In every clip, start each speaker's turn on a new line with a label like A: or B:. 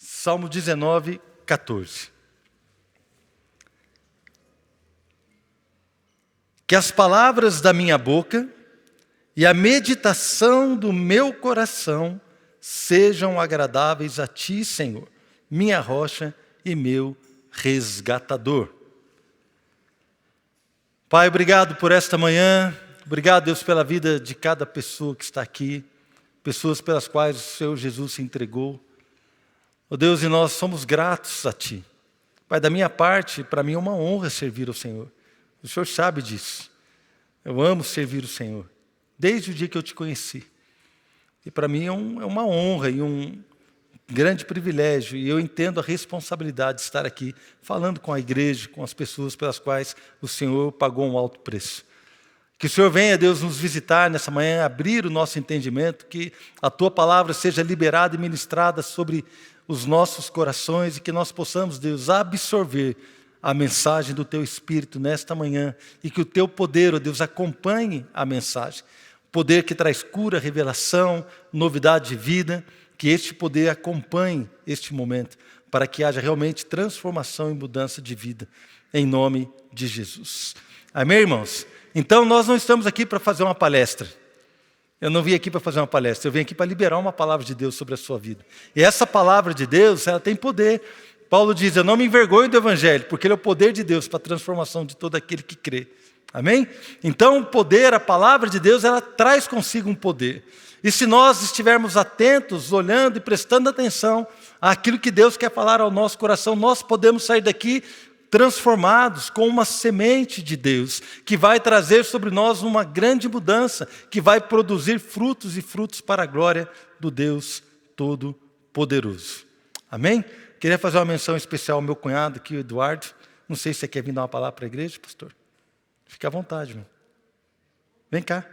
A: Salmo 19, 14. Que as palavras da minha boca e a meditação do meu coração sejam agradáveis a Ti, Senhor, minha rocha e meu resgatador. Pai, obrigado por esta manhã, obrigado, Deus, pela vida de cada pessoa que está aqui, pessoas pelas quais o Senhor Jesus se entregou. Ó Deus, e nós somos gratos a Ti. Pai, da minha parte, para mim é uma honra servir ao Senhor. O Senhor sabe disso. Eu amo servir o Senhor, desde o dia que eu Te conheci. E para mim é uma honra e um grande privilégio. E eu entendo a responsabilidade de estar aqui, falando com a igreja, com as pessoas pelas quais o Senhor pagou um alto preço. Que o Senhor venha, Deus, nos visitar nessa manhã, abrir o nosso entendimento, que a Tua palavra seja liberada e ministrada sobre os nossos corações e que nós possamos, Deus, absorver a mensagem do Teu Espírito nesta manhã e que o Teu poder, ó Deus, acompanhe a mensagem. Poder que traz cura, revelação, novidade de vida, que este poder acompanhe este momento para que haja realmente transformação e mudança de vida, em nome de Jesus. Amém, irmãos? Então, nós não estamos aqui para fazer uma palestra. Eu não vim aqui para fazer uma palestra, eu vim aqui para liberar uma palavra de Deus sobre a sua vida. E essa palavra de Deus, ela tem poder. Paulo diz, eu não me envergonho do Evangelho, porque ele é o poder de Deus para a transformação de todo aquele que crê. Amém? Então, o poder, a palavra de Deus, ela traz consigo um poder. E se nós estivermos atentos, olhando e prestando atenção àquilo que Deus quer falar ao nosso coração, nós podemos sair daqui transformados com uma semente de Deus, que vai trazer sobre nós uma grande mudança, que vai produzir frutos e frutos para a glória do Deus Todo-Poderoso. Amém? Queria fazer uma menção especial ao meu cunhado aqui, o Eduardo. Não sei se você quer vir dar uma palavra para a igreja, pastor. Fique à vontade, irmão. Vem cá.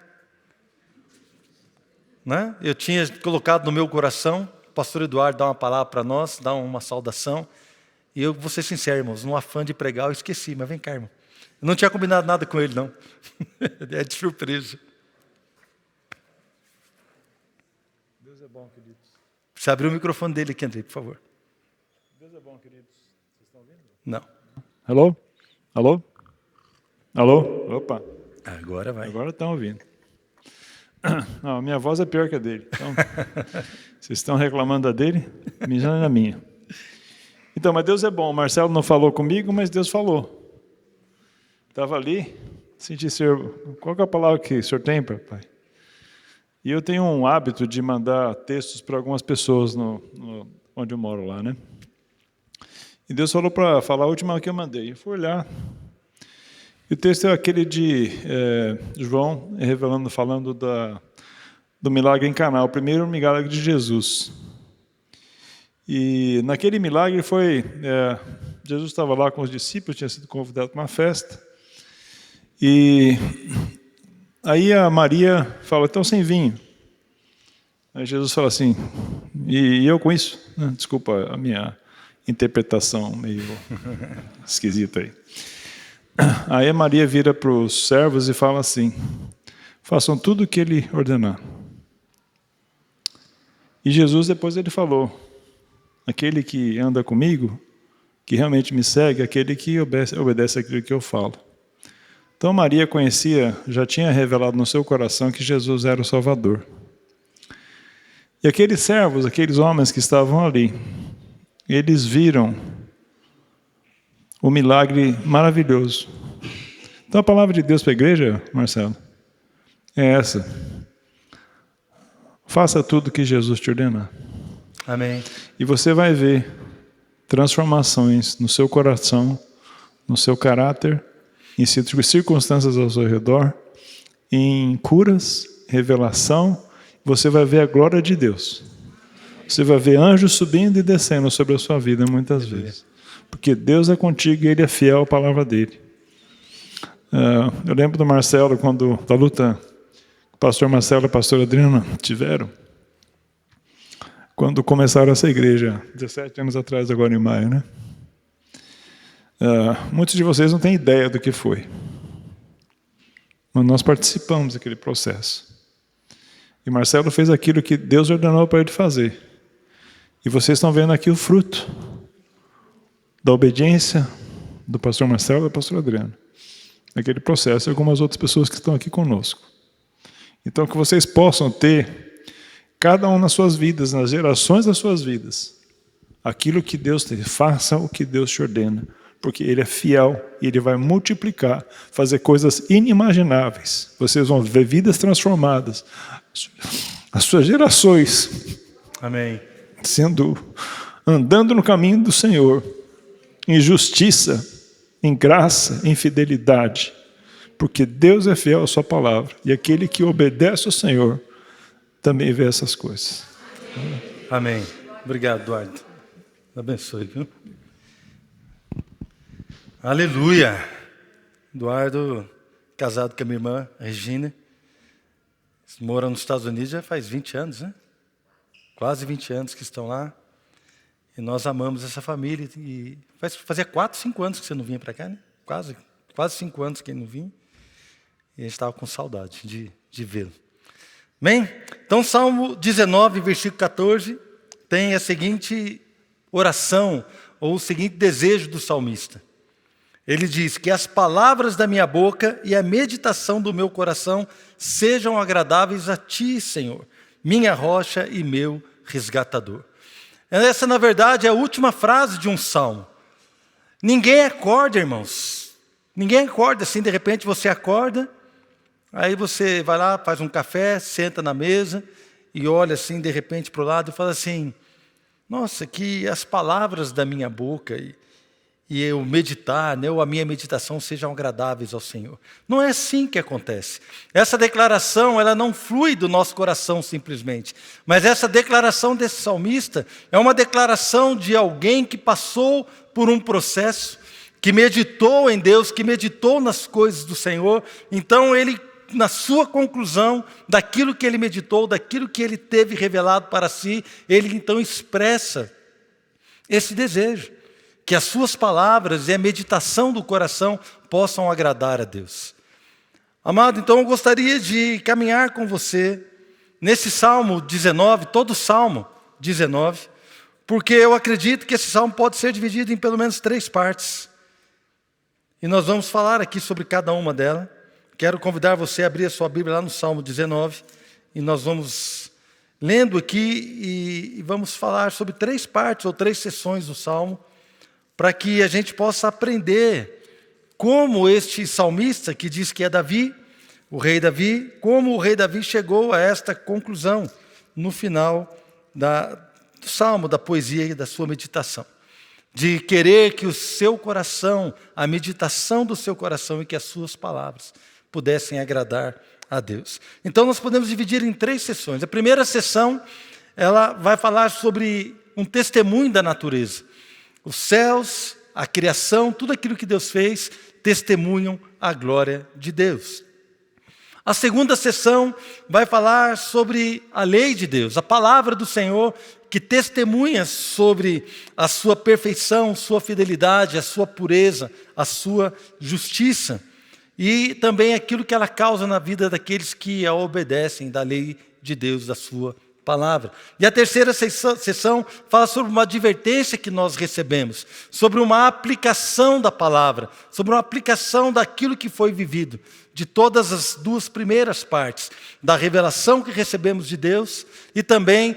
A: Né? Eu tinha colocado no meu coração, o pastor Eduardo dá uma palavra para nós, dá uma saudação. E eu vou ser sincero, irmãos, no afã de pregar, eu esqueci, mas vem cá, irmão. Eu não tinha combinado nada com ele, não. É de surpresa.
B: Deus é bom, queridos.
A: Precisa abrir o microfone dele aqui, Andrei, por favor.
B: Deus é bom, queridos. Vocês estão ouvindo?
A: Não.
B: Alô? Alô? Alô? Opa.
A: Agora vai.
B: Agora estão ouvindo. Não, a minha voz é pior que a dele. Então, vocês estão reclamando da dele, mijando na minha. Então, mas Deus é bom. O Marcelo não falou comigo, mas Deus falou. Estava ali, senti, Senhor, qual que é a palavra que o Senhor tem, papai? E eu tenho um hábito de mandar textos para algumas pessoas onde eu moro lá, né? E Deus falou para falar a última que eu mandei. Eu fui olhar. E o texto é aquele de João, falando do milagre em Caná, o primeiro milagre de Jesus. E naquele milagre Jesus estava lá com os discípulos, tinha sido convidado para uma festa. E aí a Maria fala, então sem vinho. Aí Jesus fala assim, e eu com isso? Desculpa a minha interpretação meio esquisita aí. Aí a Maria vira para os servos e fala assim, façam tudo o que ele ordenar. E Jesus depois ele falou, aquele que anda comigo, que realmente me segue, aquele que obedece aquilo que eu falo. Então Maria conhecia, já tinha revelado no seu coração que Jesus era o Salvador. E aqueles servos, aqueles homens que estavam ali, eles viram o milagre maravilhoso. Então a palavra de Deus para a igreja, Marcelo, é essa. Faça tudo o que Jesus te ordenar.
A: Amém.
B: E você vai ver transformações no seu coração, no seu caráter, em circunstâncias ao seu redor, em curas, revelação. Você vai ver a glória de Deus. Você vai ver anjos subindo e descendo sobre a sua vida muitas vezes. Porque Deus é contigo e Ele é fiel à palavra dEle. Eu lembro do Marcelo, da luta que o pastor Marcelo e a pastora Adriana tiveram, quando começaram essa igreja, 17 anos atrás, agora em maio, né? Muitos de vocês não têm ideia do que foi. Mas nós participamos daquele processo. E Marcelo fez aquilo que Deus ordenou para ele fazer. E vocês estão vendo aqui o fruto da obediência do pastor Marcelo e do pastor Adriano. Aquele processo e algumas outras pessoas que estão aqui conosco. Então, que vocês possam ter, cada um nas suas vidas, nas gerações das suas vidas, aquilo que Deus te faça, o que Deus te ordena. Porque Ele é fiel e Ele vai multiplicar, fazer coisas inimagináveis. Vocês vão ver vidas transformadas. As suas gerações
A: Amém.
B: andando no caminho do Senhor, em justiça, em graça, em fidelidade. Porque Deus é fiel à sua palavra. E aquele que obedece ao Senhor também vê essas coisas.
A: Amém. Obrigado, Eduardo. Abençoe, viu? Aleluia. Eduardo, casado com a minha irmã, Regina, mora nos Estados Unidos já faz 20 anos, né? Quase 20 anos que estão lá. E nós amamos essa família. E fazia 4, 5 anos que você não vinha para cá, né? Quase 5 anos que ele não vinha. E a gente estava com saudade de vê-lo. Bem, então Salmo 19, versículo 14, tem a seguinte oração, ou o seguinte desejo do salmista. Ele diz que as palavras da minha boca e a meditação do meu coração sejam agradáveis a ti, Senhor, minha rocha e meu resgatador. Essa, na verdade, é a última frase de um salmo. Ninguém acorda, irmãos. Ninguém acorda assim, de repente você acorda, aí você vai lá, faz um café, senta na mesa e olha assim, de repente, para o lado e fala assim, nossa, que as palavras da minha boca e eu meditar, né, ou a minha meditação sejam agradáveis ao Senhor. Não é assim que acontece. Essa declaração, ela não flui do nosso coração simplesmente. Mas essa declaração desse salmista é uma declaração de alguém que passou por um processo, que meditou em Deus, que meditou nas coisas do Senhor. Então ele, na sua conclusão daquilo que ele meditou, daquilo que ele teve revelado para si, ele então expressa esse desejo. Que as suas palavras e a meditação do coração possam agradar a Deus. Amado, então eu gostaria de caminhar com você nesse Salmo 19, todo Salmo 19, porque eu acredito que esse Salmo pode ser dividido em pelo menos 3 partes. E nós vamos falar aqui sobre cada uma delas. Quero convidar você a abrir a sua Bíblia lá no Salmo 19, e nós vamos lendo aqui e vamos falar sobre 3 partes ou 3 sessões do Salmo, para que a gente possa aprender como este salmista, que diz que é Davi, o rei Davi, como o rei Davi chegou a esta conclusão no final do salmo, da poesia e da sua meditação. De querer que o seu coração, a meditação do seu coração e que as suas palavras pudessem agradar a Deus. Então nós podemos dividir em 3 sessões. A primeira sessão, ela vai falar sobre um testemunho da natureza. Os céus, a criação, tudo aquilo que Deus fez, testemunham a glória de Deus. A segunda sessão vai falar sobre a lei de Deus, a palavra do Senhor, que testemunha sobre a sua perfeição, sua fidelidade, a sua pureza, a sua justiça. E também aquilo que ela causa na vida daqueles que a obedecem, da lei de Deus, da sua palavra. E a terceira sessão fala sobre uma advertência que nós recebemos, sobre uma aplicação da palavra, sobre uma aplicação daquilo que foi vivido, de todas as 2 primeiras partes, da revelação que recebemos de Deus e também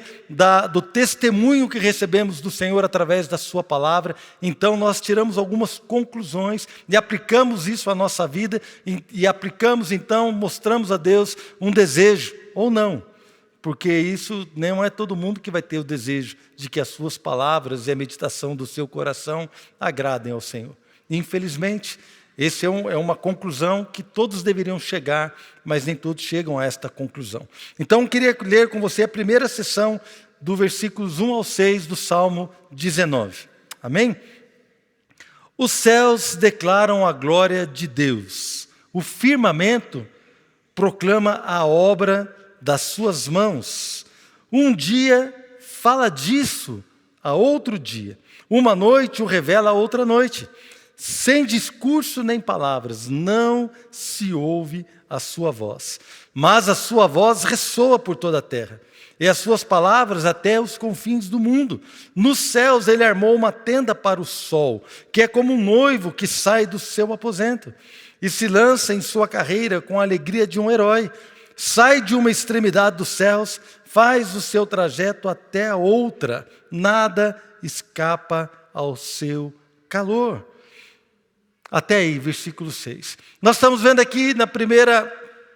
A: do testemunho que recebemos do Senhor através da sua palavra. Então nós tiramos algumas conclusões e aplicamos isso à nossa vida e aplicamos então, mostramos a Deus um desejo ou não. Porque isso não é todo mundo que vai ter o desejo de que as suas palavras e a meditação do seu coração agradem ao Senhor. Infelizmente, essa é uma conclusão que todos deveriam chegar, mas nem todos chegam a esta conclusão. Então, eu queria ler com você a primeira sessão do versículos 1 ao 6 do Salmo 19. Amém? Os céus declaram a glória de Deus. O firmamento proclama a obra das suas mãos. Um dia fala disso a outro dia. Uma noite o revela a outra noite. Sem discurso nem palavras, não se ouve a sua voz. Mas a sua voz ressoa por toda a terra. e as suas palavras até os confins do mundo. Nos céus ele armou uma tenda para o sol, que é como um noivo que sai do seu aposento e se lança em sua carreira com a alegria de um herói. Sai de uma extremidade dos céus, faz o seu trajeto até a outra, nada escapa ao seu calor. Até aí, versículo 6. Nós estamos vendo aqui na primeira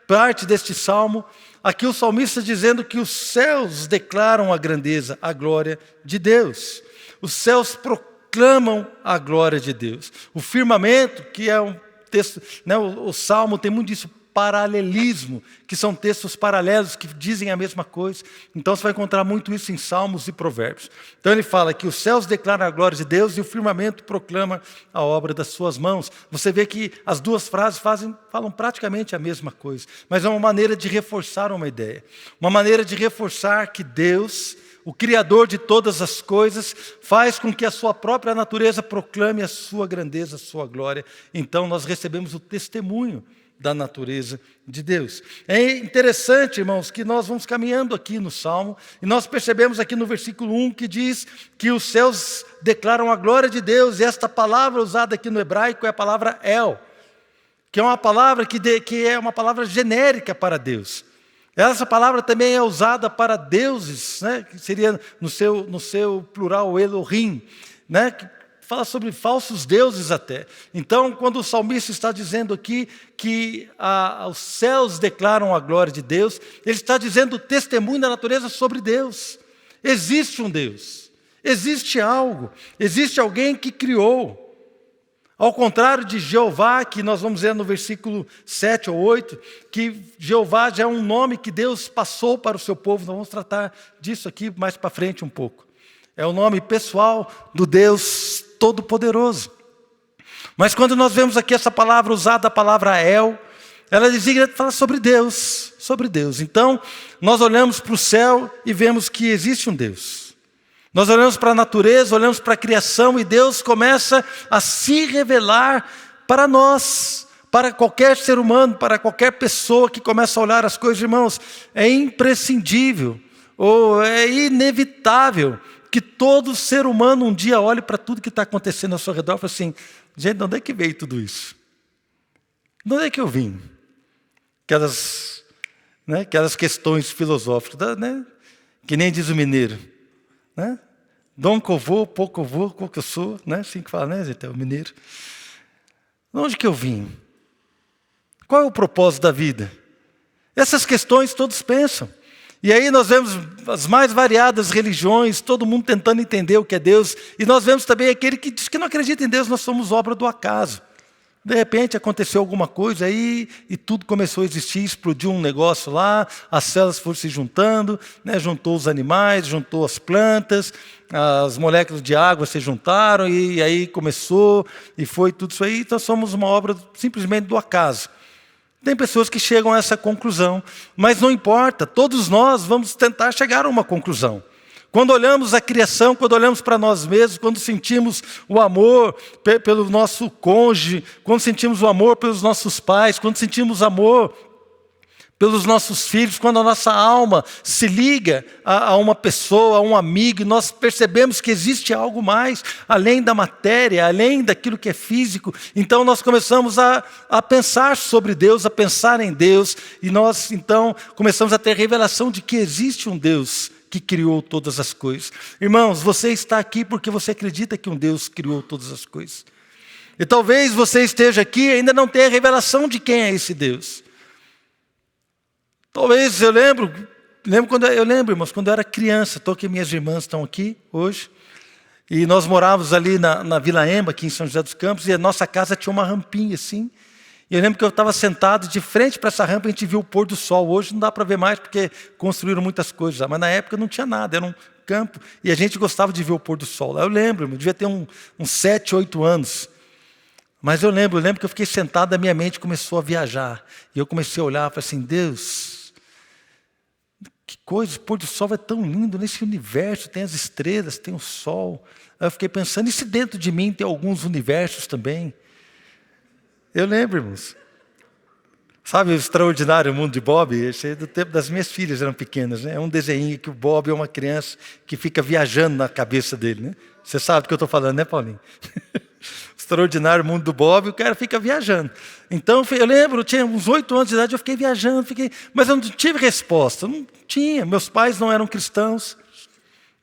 A: parte deste salmo, aqui o salmista dizendo que os céus declaram a grandeza, a glória de Deus. Os céus proclamam a glória de Deus. O firmamento, que é um texto, né, o salmo tem muito disso, paralelismo, que são textos paralelos que dizem a mesma coisa. Então você vai encontrar muito isso em Salmos e Provérbios. Então ele fala que os céus declaram a glória de Deus e o firmamento proclama a obra das suas mãos. Você vê que as duas frases falam praticamente a mesma coisa, mas é uma maneira de reforçar uma ideia. Uma maneira de reforçar que Deus, o Criador de todas as coisas, faz com que a sua própria natureza proclame a sua grandeza, a sua glória. Então nós recebemos o testemunho da natureza de Deus. É interessante, irmãos, que nós vamos caminhando aqui no Salmo, e nós percebemos aqui no versículo 1 que diz que os céus declaram a glória de Deus, e esta palavra usada aqui no hebraico é a palavra El, que é uma palavra que é uma palavra genérica para Deus. Essa palavra também é usada para deuses, né, que seria no seu plural Elohim, né, que fala sobre falsos deuses até. Então, quando o salmista está dizendo aqui que os céus declaram a glória de Deus, ele está dizendo o testemunho da natureza sobre Deus. Existe um Deus, existe algo, existe alguém que criou. Ao contrário de Jeová, que nós vamos ver no versículo 7 ou 8, que Jeová já é um nome que Deus passou para o seu povo. Nós vamos tratar disso aqui mais para frente um pouco. É o nome pessoal do Deus Todo-Poderoso. Mas quando nós vemos aqui essa palavra usada, a palavra El, ela fala sobre Deus, sobre Deus. Então, nós olhamos para o céu e vemos que existe um Deus. Nós olhamos para a natureza, olhamos para a criação e Deus começa a se revelar para nós, para qualquer ser humano, para qualquer pessoa que começa a olhar as coisas, irmãos. É imprescindível, ou é inevitável que todo ser humano um dia olhe para tudo que está acontecendo ao seu redor e fale assim: gente, de onde é que veio tudo isso? De onde é que eu vim? Aquelas questões filosóficas, né? Que nem diz o mineiro, né? Dom que eu vou, pouco eu vou, qual que eu sou, né? Assim que fala, né, gente? É o mineiro. De onde que eu vim? Qual é o propósito da vida? Essas questões todos pensam. E aí nós vemos as mais variadas religiões, todo mundo tentando entender o que é Deus. E nós vemos também aquele que diz que não acredita em Deus, nós somos obra do acaso. De repente aconteceu alguma coisa aí e tudo começou a existir, explodiu um negócio lá, as células foram se juntando, né, juntou os animais, juntou as plantas, as moléculas de água se juntaram e aí começou e foi tudo isso aí. Então somos uma obra simplesmente do acaso. Tem pessoas que chegam a essa conclusão, mas não importa, todos nós vamos tentar chegar a uma conclusão. Quando olhamos a criação, quando olhamos para nós mesmos, quando sentimos o amor pelo nosso cônjuge, quando sentimos o amor pelos nossos pais, quando sentimos amor pelos nossos filhos, quando a nossa alma se liga a uma pessoa, a um amigo, e nós percebemos que existe algo mais, além da matéria, além daquilo que é físico, então nós começamos a pensar sobre Deus, a pensar em Deus, e nós então começamos a ter revelação de que existe um Deus que criou todas as coisas. Irmãos, você está aqui porque você acredita que um Deus criou todas as coisas. E talvez você esteja aqui e ainda não tenha revelação de quem é esse Deus. Talvez eu lembro, irmãos, quando eu era criança, estou aqui, minhas irmãs estão aqui hoje, e nós morávamos ali na Vila Emba, aqui em São José dos Campos, e a nossa casa tinha uma rampinha assim, e eu lembro que eu estava sentado de frente para essa rampa, a gente viu o pôr do sol. Hoje não dá para ver mais, porque construíram muitas coisas lá, mas na época não tinha nada, era um campo, e a gente gostava de ver o pôr do sol lá. Eu lembro, eu devia ter uns 7, 8 anos, mas eu lembro que eu fiquei sentado, a minha mente começou a viajar, e eu comecei a olhar e falei assim: Deus, que coisa, o pôr do sol é tão lindo, nesse universo tem as estrelas, tem o sol. Aí eu fiquei pensando, e se dentro de mim tem alguns universos também? Eu lembro, irmãos. Sabe o Extraordinário Mundo de Bob? Esse é do tempo das minhas filhas, eram pequenas, né? É um desenho que o Bob é uma criança que fica viajando na cabeça dele, né? Você sabe do que eu estou falando, né, Paulinho? Extraordinário Mundo do Bob, o cara fica viajando. Então, eu lembro, eu tinha uns 8 anos de idade, eu fiquei viajando, mas eu não tive resposta, não tinha. Meus pais não eram cristãos,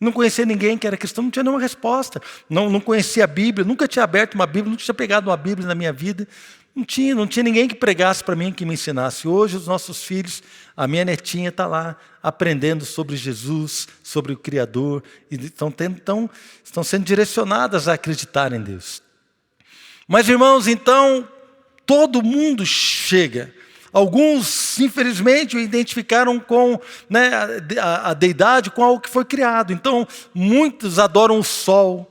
A: não conhecia ninguém que era cristão, não tinha nenhuma resposta. Não conhecia a Bíblia, nunca tinha aberto uma Bíblia, nunca tinha pegado uma Bíblia na minha vida. Não tinha ninguém que pregasse para mim, que me ensinasse. Hoje, os nossos filhos, a minha netinha está lá, aprendendo sobre Jesus, sobre o Criador, e estão sendo direcionadas a acreditar em Deus. Mas, irmãos, então, todo mundo chega. Alguns, infelizmente, o identificaram com, né, a deidade, com algo que foi criado. Então, muitos adoram o sol,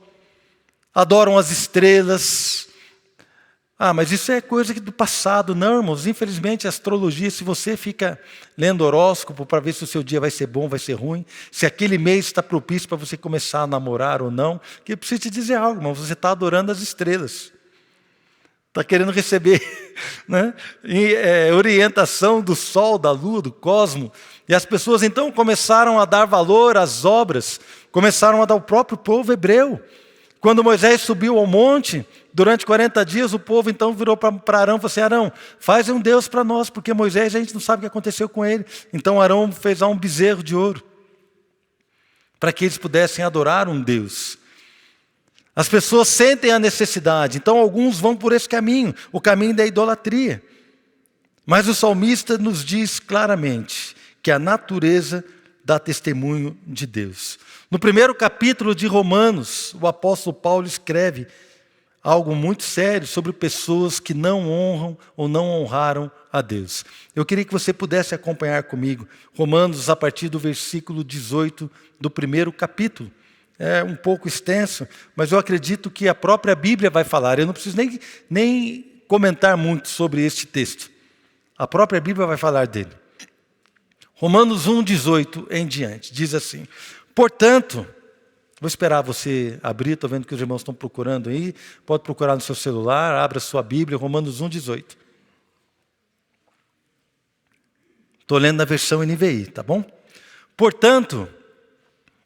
A: adoram as estrelas. Mas isso é coisa do passado. Não, irmãos, infelizmente a astrologia, se você fica lendo horóscopo para ver se o seu dia vai ser bom, vai ser ruim, se aquele mês está propício para você começar a namorar ou não, que eu preciso te dizer algo, irmão, você está adorando as estrelas. Está querendo receber, né, orientação do sol, da lua, do cosmo. E as pessoas então começaram a dar valor às obras, começaram a dar ao próprio povo hebreu. Quando Moisés subiu ao monte, durante 40 dias, o povo então virou para Arão e falou assim: Arão, faz um Deus para nós, porque Moisés a gente não sabe o que aconteceu com ele. Então Arão fez lá um bezerro de ouro, para que eles pudessem adorar um Deus. As pessoas sentem a necessidade, então alguns vão por esse caminho, o caminho da idolatria. Mas o salmista nos diz claramente que a natureza dá testemunho de Deus. No primeiro capítulo de Romanos, o apóstolo Paulo escreve algo muito sério sobre pessoas que não honram ou não honraram a Deus. Eu queria que você pudesse acompanhar comigo Romanos a partir do versículo 18 do primeiro capítulo. É um pouco extenso, mas eu acredito que a própria Bíblia vai falar. Eu não preciso nem comentar muito sobre este texto. A própria Bíblia vai falar dele. Romanos 1:18 em diante, diz assim: portanto, vou esperar você abrir, estou vendo que os irmãos estão procurando aí, pode procurar no seu celular, abra sua Bíblia, Romanos 1:18. Estou lendo na versão NVI, tá bom? Portanto,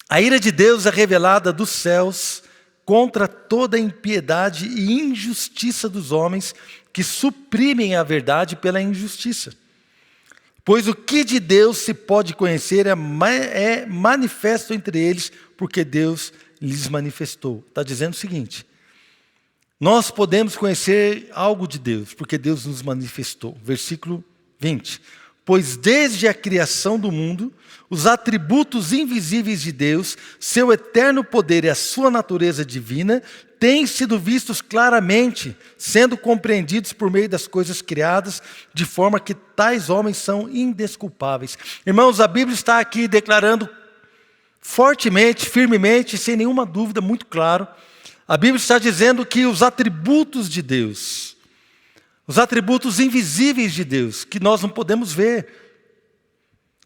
A: a ira de Deus é revelada dos céus contra toda a impiedade e injustiça dos homens que suprimem a verdade pela injustiça. Pois o que de Deus se pode conhecer é manifesto entre eles, porque Deus lhes manifestou. Está dizendo o seguinte: nós podemos conhecer algo de Deus, porque Deus nos manifestou. Versículo 20. Pois desde a criação do mundo, os atributos invisíveis de Deus, seu eterno poder e a sua natureza divina, têm sido vistos claramente, sendo compreendidos por meio das coisas criadas, de forma que tais homens são indesculpáveis. Irmãos, a Bíblia está aqui declarando fortemente, firmemente, sem nenhuma dúvida, muito claro. A Bíblia está dizendo que os atributos de Deus, os atributos invisíveis de Deus, que nós não podemos ver,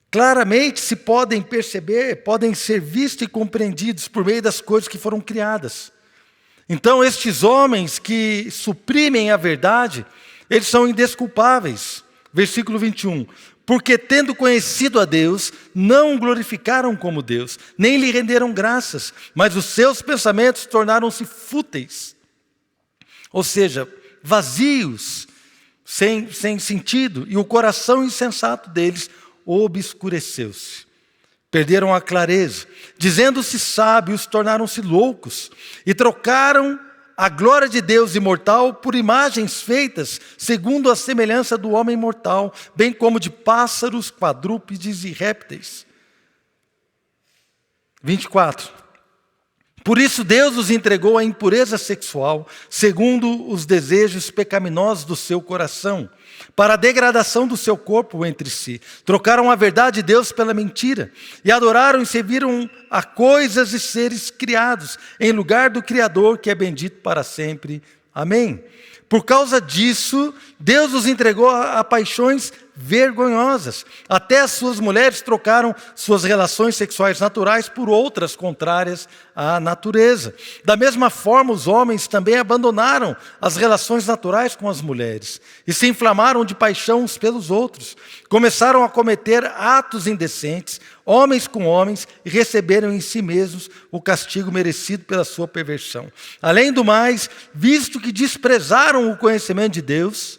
A: claramente se podem perceber, podem ser vistos e compreendidos por meio das coisas que foram criadas. Então, estes homens que suprimem a verdade, eles são indesculpáveis. Versículo 21. Porque tendo conhecido a Deus, não o glorificaram como Deus, nem lhe renderam graças, mas os seus pensamentos tornaram-se fúteis. Ou seja, vazios, sem sentido, e o coração insensato deles obscureceu-se. Perderam a clareza, dizendo-se sábios, tornaram-se loucos, e trocaram a glória de Deus imortal por imagens feitas segundo a semelhança do homem mortal, bem como de pássaros, quadrúpedes e répteis. 24. Por isso Deus os entregou à impureza sexual, segundo os desejos pecaminosos do seu coração, para a degradação do seu corpo entre si. Trocaram a verdade de Deus pela mentira, e adoraram e serviram a coisas e seres criados, em lugar do Criador, que é bendito para sempre. Amém. Por causa disso, Deus os entregou a paixões vergonhosas. Até as suas mulheres trocaram suas relações sexuais naturais por outras contrárias à natureza. Da mesma forma, os homens também abandonaram as relações naturais com as mulheres e se inflamaram de paixão uns pelos outros. Começaram a cometer atos indecentes, homens com homens, e receberam em si mesmos o castigo merecido pela sua perversão. Além do mais, visto que desprezaram o conhecimento de Deus,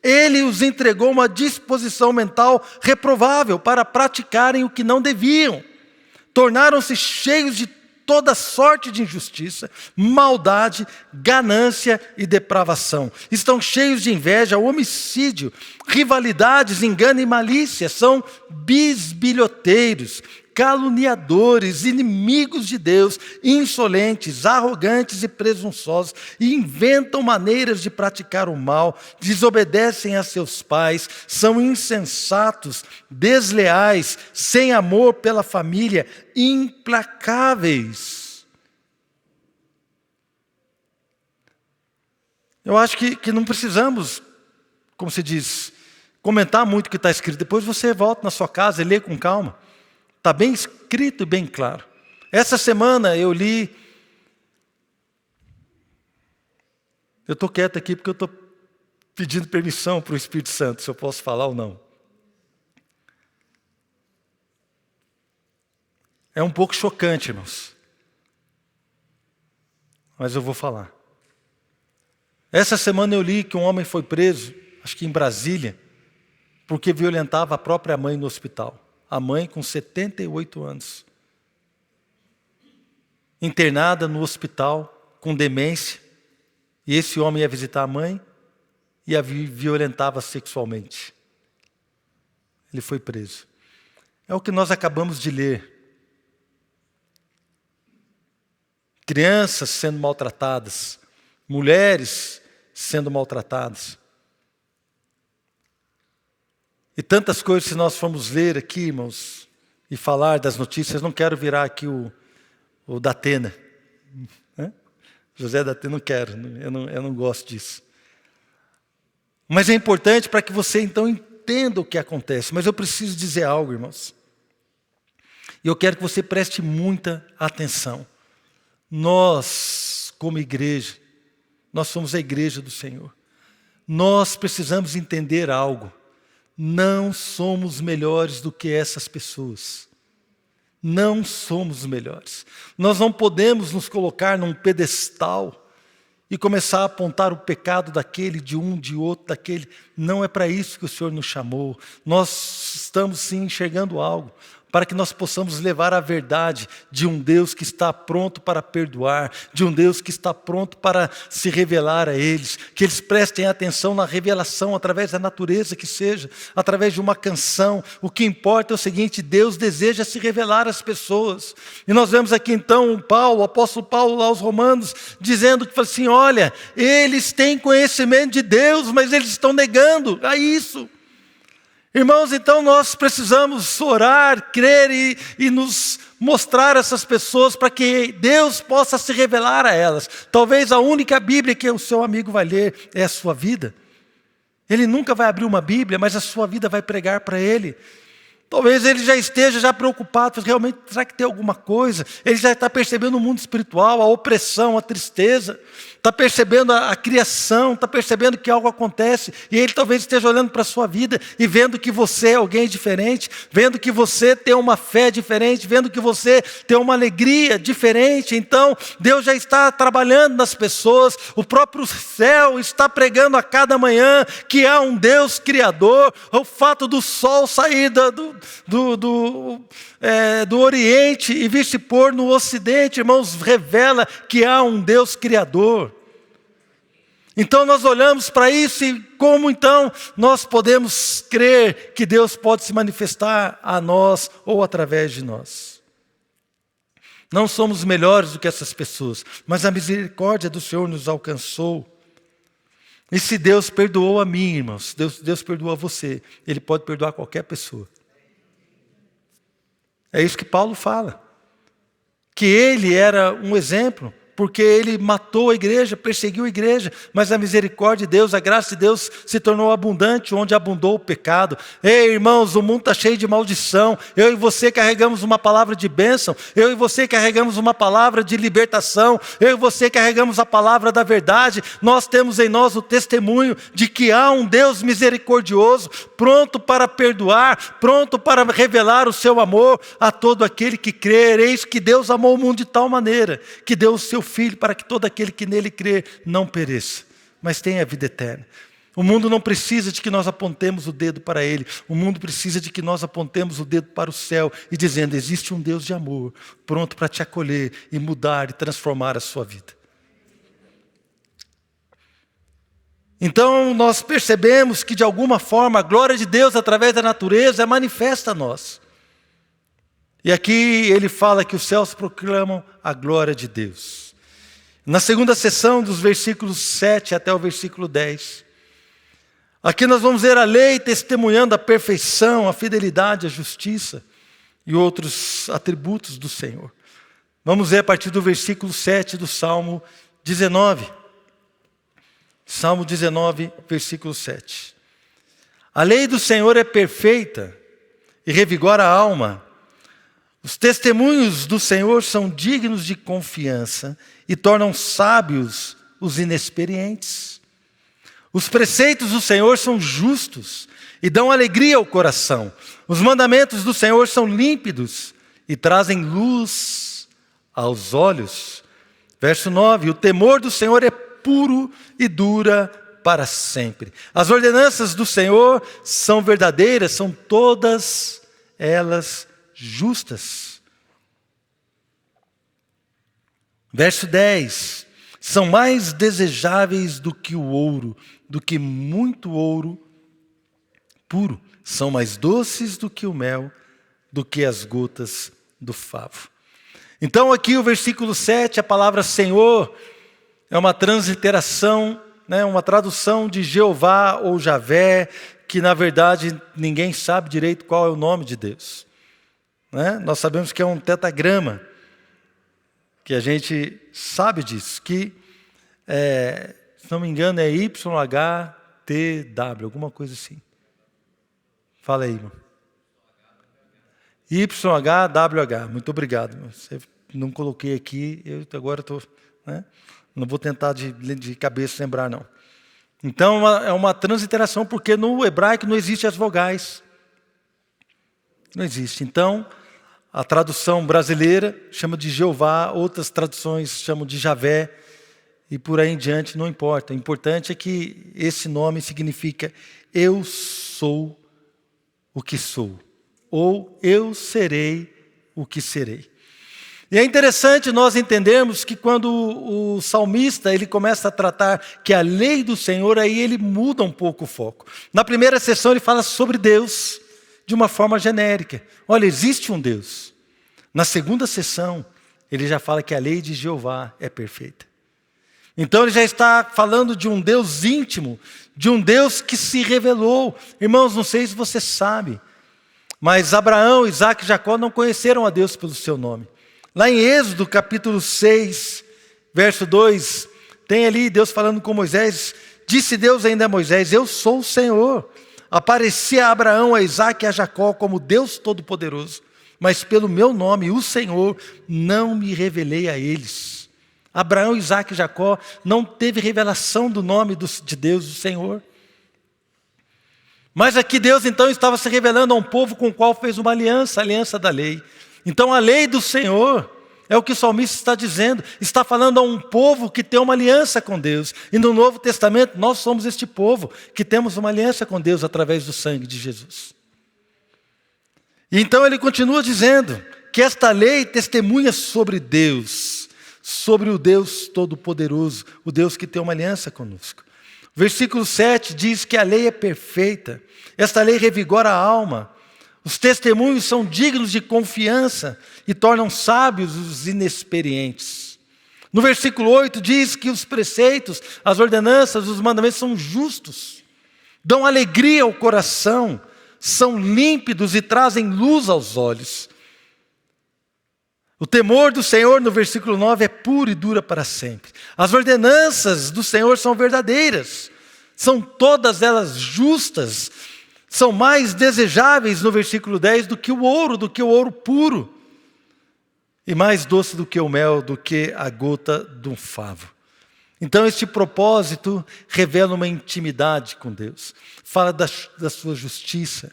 A: Ele os entregou uma disposição mental reprovável para praticarem o que não deviam. Tornaram-se cheios de toda sorte de injustiça, maldade, ganância e depravação. Estão cheios de inveja, homicídio, rivalidades, engano e malícia. São bisbilhoteiros, caluniadores, inimigos de Deus, insolentes, arrogantes e presunçosos, e inventam maneiras de praticar o mal, desobedecem a seus pais, são insensatos, desleais, sem amor pela família, implacáveis. Eu acho que não precisamos, como se diz, comentar muito o que está escrito. Depois você volta na sua casa e lê com calma. Está bem escrito e bem claro. Essa semana eu li... Eu estou quieto aqui porque eu estou pedindo permissão para o Espírito Santo, se eu posso falar ou não. É um pouco chocante, irmãos. Mas eu vou falar. Essa semana eu li que um homem foi preso, acho que em Brasília, porque violentava a própria mãe no hospital. A mãe com 78 anos. Internada no hospital, com demência. E esse homem ia visitar a mãe e a violentava sexualmente. Ele foi preso. É o que nós acabamos de ler. Crianças sendo maltratadas. Mulheres sendo maltratadas. E tantas coisas, se nós formos ler aqui, irmãos, e falar das notícias, não quero virar aqui o Datena. Né? José Datena, não quero, eu não gosto disso. Mas é importante para que você então entenda o que acontece. Mas eu preciso dizer algo, irmãos. E eu quero que você preste muita atenção. Nós, como igreja, nós somos a igreja do Senhor. Nós precisamos entender algo. Não somos melhores do que essas pessoas. Não somos melhores. Nós não podemos nos colocar num pedestal e começar a apontar o pecado daquele, de um, de outro, daquele. Não é para isso que o Senhor nos chamou. Nós estamos sim enxergando algo, para que nós possamos levar a verdade de um Deus que está pronto para perdoar, de um Deus que está pronto para se revelar a eles, que eles prestem atenção na revelação, através da natureza que seja, através de uma canção. O que importa é o seguinte: Deus deseja se revelar às pessoas. E nós vemos aqui então o apóstolo Paulo lá aos Romanos, dizendo que assim, olha, eles têm conhecimento de Deus, mas eles estão negando a isso. Irmãos, então nós precisamos orar, crer e nos mostrar essas pessoas para que Deus possa se revelar a elas. Talvez a única Bíblia que o seu amigo vai ler é a sua vida. Ele nunca vai abrir uma Bíblia, mas a sua vida vai pregar para ele. Talvez ele já esteja preocupado, realmente, será que tem alguma coisa? Ele já está percebendo o mundo espiritual, a opressão, a tristeza, está percebendo a criação, está percebendo que algo acontece, e ele talvez esteja olhando para a sua vida e vendo que você é alguém diferente, vendo que você tem uma fé diferente, vendo que você tem uma alegria diferente. Então, Deus já está trabalhando nas pessoas, o próprio céu está pregando a cada manhã que há um Deus criador. O fato do sol sair do Oriente e vir se pôr no Ocidente, irmãos, revela que há um Deus criador. Então nós olhamos para isso e como então nós podemos crer que Deus pode se manifestar a nós ou através de nós. Não somos melhores do que essas pessoas, mas a misericórdia do Senhor nos alcançou. E se Deus perdoou a mim, irmãos, Deus perdoou a você, Ele pode perdoar qualquer pessoa. É isso que Paulo fala. Que ele era um exemplo porque ele matou a igreja, perseguiu a igreja, mas a misericórdia de Deus, a graça de Deus se tornou abundante onde abundou o pecado. Ei, irmãos, o mundo está cheio de maldição. Eu e você carregamos uma palavra de bênção, eu e você carregamos uma palavra de libertação, eu e você carregamos a palavra da verdade. Nós temos em nós o testemunho de que há um Deus misericordioso, pronto para perdoar, pronto para revelar o seu amor a todo aquele que crer. Eis que Deus amou o mundo de tal maneira que deu o seu Filho para que todo aquele que nele crê não pereça, mas tenha a vida eterna. O mundo não precisa de que nós apontemos o dedo para ele. O mundo precisa de que nós apontemos o dedo para o céu e dizendo: existe um Deus de amor, pronto para te acolher e mudar e transformar a sua vida. Então nós percebemos que de alguma forma a glória de Deus através da natureza é manifesta a nós. E aqui ele fala que os céus proclamam a glória de Deus. Na segunda seção, dos versículos 7 até o versículo 10, aqui nós vamos ver a lei testemunhando a perfeição, a fidelidade, a justiça e outros atributos do Senhor. Vamos ver a partir do versículo 7 do Salmo 19. Salmo 19, versículo 7. A lei do Senhor é perfeita e revigora a alma. Os testemunhos do Senhor são dignos de confiança e tornam sábios os inexperientes. Os preceitos do Senhor são justos e dão alegria ao coração. Os mandamentos do Senhor são límpidos e trazem luz aos olhos. Verso 9: o temor do Senhor é puro e dura para sempre. As ordenanças do Senhor são verdadeiras, são todas elas justas. Verso 10: são mais desejáveis do que o ouro, do que muito ouro puro. São mais doces do que o mel, do que as gotas do favo. Então aqui o versículo 7, a palavra Senhor é uma transliteração, uma tradução de Jeová ou Javé, que na verdade ninguém sabe direito qual é o nome de Deus. Nós sabemos que é um tetagrama, que a gente sabe disso, que, se não me engano, é YHTW, alguma coisa assim. Fala aí, irmão. YHWH, muito obrigado. Você não coloquei aqui, eu agora estou... Não vou tentar de cabeça lembrar, não. Então, é uma transliteração, porque no hebraico não existe as vogais. Não existe. Então, a tradução brasileira chama de Jeová, outras traduções chamam de Javé, e por aí em diante não importa. O importante é que esse nome significa eu sou o que sou, ou eu serei o que serei. E é interessante nós entendermos que quando o salmista ele começa a tratar que a lei do Senhor, aí ele muda um pouco o foco. Na primeira sessão ele fala sobre Deus de uma forma genérica. Olha, existe um Deus. Na segunda sessão ele já fala que a lei de Jeová é perfeita. Então ele já está falando de um Deus íntimo, de um Deus que se revelou. Irmãos, não sei se você sabe, mas Abraão, Isaac e Jacó não conheceram a Deus pelo seu nome. Lá em Êxodo, capítulo 6, verso 2, tem ali Deus falando com Moisés. Disse Deus ainda a Moisés: eu sou o Senhor. Aparecia a Abraão, a Isaac e a Jacó como Deus Todo-Poderoso, mas pelo meu nome, o Senhor, não me revelei a eles. Abraão, Isaac e Jacó não teve revelação do nome de Deus, do Senhor. Mas aqui Deus então estava se revelando a um povo com o qual fez uma aliança, a aliança da lei. Então a lei do Senhor é o que o salmista está dizendo, está falando a um povo que tem uma aliança com Deus. E no Novo Testamento nós somos este povo que temos uma aliança com Deus através do sangue de Jesus. E então ele continua dizendo que esta lei testemunha sobre Deus, sobre o Deus Todo-Poderoso, o Deus que tem uma aliança conosco. Versículo 7 diz que a lei é perfeita, esta lei revigora a alma. Os testemunhos são dignos de confiança e tornam sábios os inexperientes. No versículo 8 diz que os preceitos, as ordenanças, os mandamentos são justos, dão alegria ao coração, são límpidos e trazem luz aos olhos. O temor do Senhor, no versículo 9, é puro e dura para sempre. As ordenanças do Senhor são verdadeiras, são todas elas justas, são mais desejáveis, no versículo 10, do que o ouro puro, e mais doce do que o mel, do que a gota de um favo. Então, este propósito revela uma intimidade com Deus. Fala da sua justiça.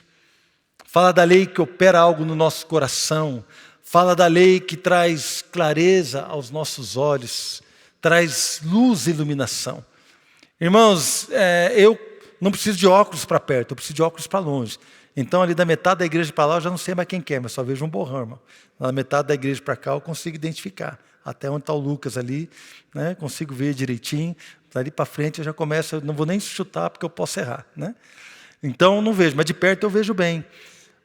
A: Fala da lei que opera algo no nosso coração. Fala da lei que traz clareza aos nossos olhos. Traz luz e iluminação. Irmãos, eu não preciso de óculos para perto, eu preciso de óculos para longe. Então, ali da metade da igreja para lá, eu já não sei mais quem é, mas só vejo um borrão, irmão. Da metade da igreja para cá, eu consigo identificar. Até onde está o Lucas ali, né? Consigo ver direitinho. Dali para frente eu já começo, eu não vou nem chutar porque eu posso errar, né? Então eu não vejo, mas de perto eu vejo bem.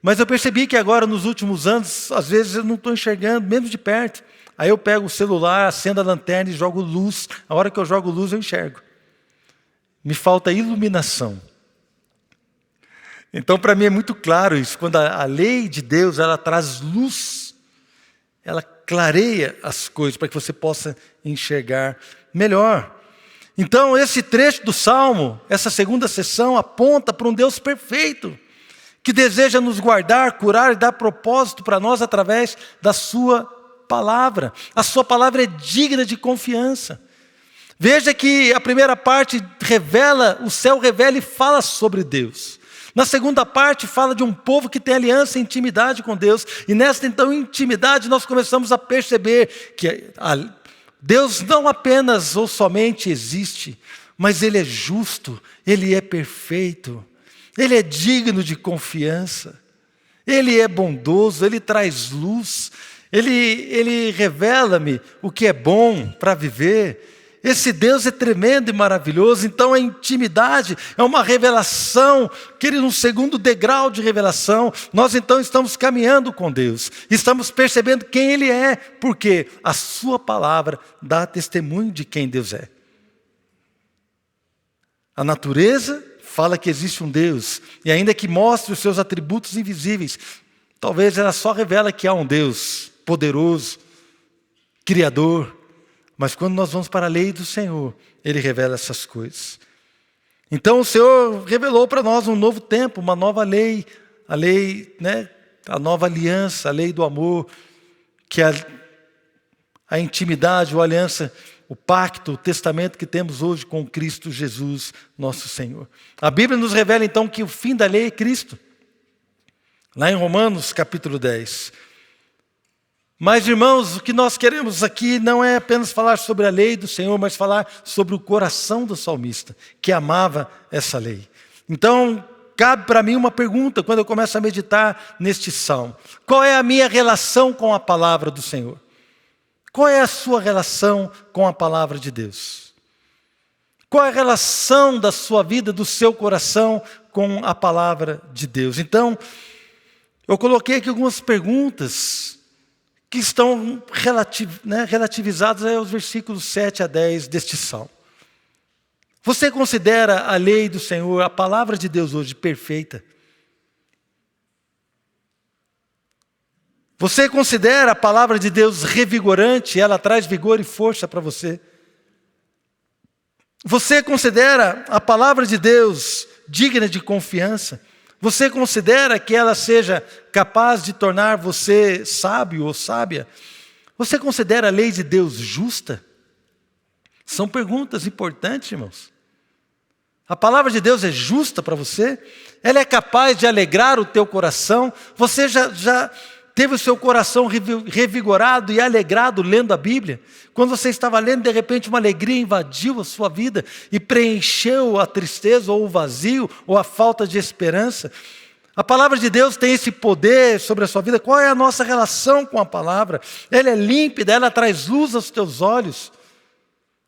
A: Mas eu percebi que agora nos últimos anos, às vezes eu não estou enxergando, mesmo de perto. Aí eu pego o celular, acendo a lanterna e jogo luz. A hora que eu jogo luz eu enxergo. Me falta iluminação. Então para mim é muito claro isso. Quando a lei de Deus ela traz luz, ela clareia as coisas para que você possa enxergar melhor. Então esse trecho do Salmo, essa segunda sessão, aponta para um Deus perfeito, que deseja nos guardar, curar e dar propósito para nós através da sua palavra. A sua palavra é digna de confiança. Veja que a primeira parte revela, o céu revela e fala sobre Deus. Na segunda parte fala de um povo que tem aliança e intimidade com Deus. E nesta então intimidade nós começamos a perceber que Deus não apenas ou somente existe, mas Ele é justo, Ele é perfeito, Ele é digno de confiança, Ele é bondoso, Ele traz luz, Ele revela-me o que é bom para viver. Esse Deus é tremendo e maravilhoso. Então a intimidade é uma revelação, querido, um segundo degrau de revelação. Nós então estamos caminhando com Deus, estamos percebendo quem Ele é, porque a sua palavra dá testemunho de quem Deus é. A natureza fala que existe um Deus, e ainda que mostre os seus atributos invisíveis, talvez ela só revela que há um Deus poderoso, criador. Mas quando nós vamos para a lei do Senhor, Ele revela essas coisas. Então o Senhor revelou para nós um novo tempo, uma nova lei, a lei, né, a nova aliança, a lei do amor, que é a intimidade, a aliança, o pacto, o testamento que temos hoje com Cristo Jesus, nosso Senhor. A Bíblia nos revela então que o fim da lei é Cristo. Lá em Romanos capítulo 10. Mas, irmãos, o que nós queremos aqui não é apenas falar sobre a lei do Senhor, mas falar sobre o coração do salmista, que amava essa lei. Então, cabe para mim uma pergunta, quando eu começo a meditar neste salmo. Qual é a minha relação com a palavra do Senhor? Qual é a sua relação com a palavra de Deus? Qual é a relação da sua vida, do seu coração com a palavra de Deus? Então, eu coloquei aqui algumas perguntas que estão relativizados aos versículos 7 a 10 deste salmo. Você considera a lei do Senhor, a palavra de Deus hoje, perfeita? Você considera a palavra de Deus revigorante? Ela traz vigor e força para você? Você considera a palavra de Deus digna de confiança? Você considera que ela seja capaz de tornar você sábio ou sábia? Você considera a lei de Deus justa? São perguntas importantes, irmãos. A palavra de Deus é justa para você? Ela é capaz de alegrar o teu coração? Você já teve o seu coração revigorado e alegrado lendo a Bíblia? Quando você estava lendo, de repente uma alegria invadiu a sua vida e preencheu a tristeza ou o vazio ou a falta de esperança. A palavra de Deus tem esse poder sobre a sua vida. Qual é a nossa relação com a palavra? Ela é límpida, ela traz luz aos teus olhos.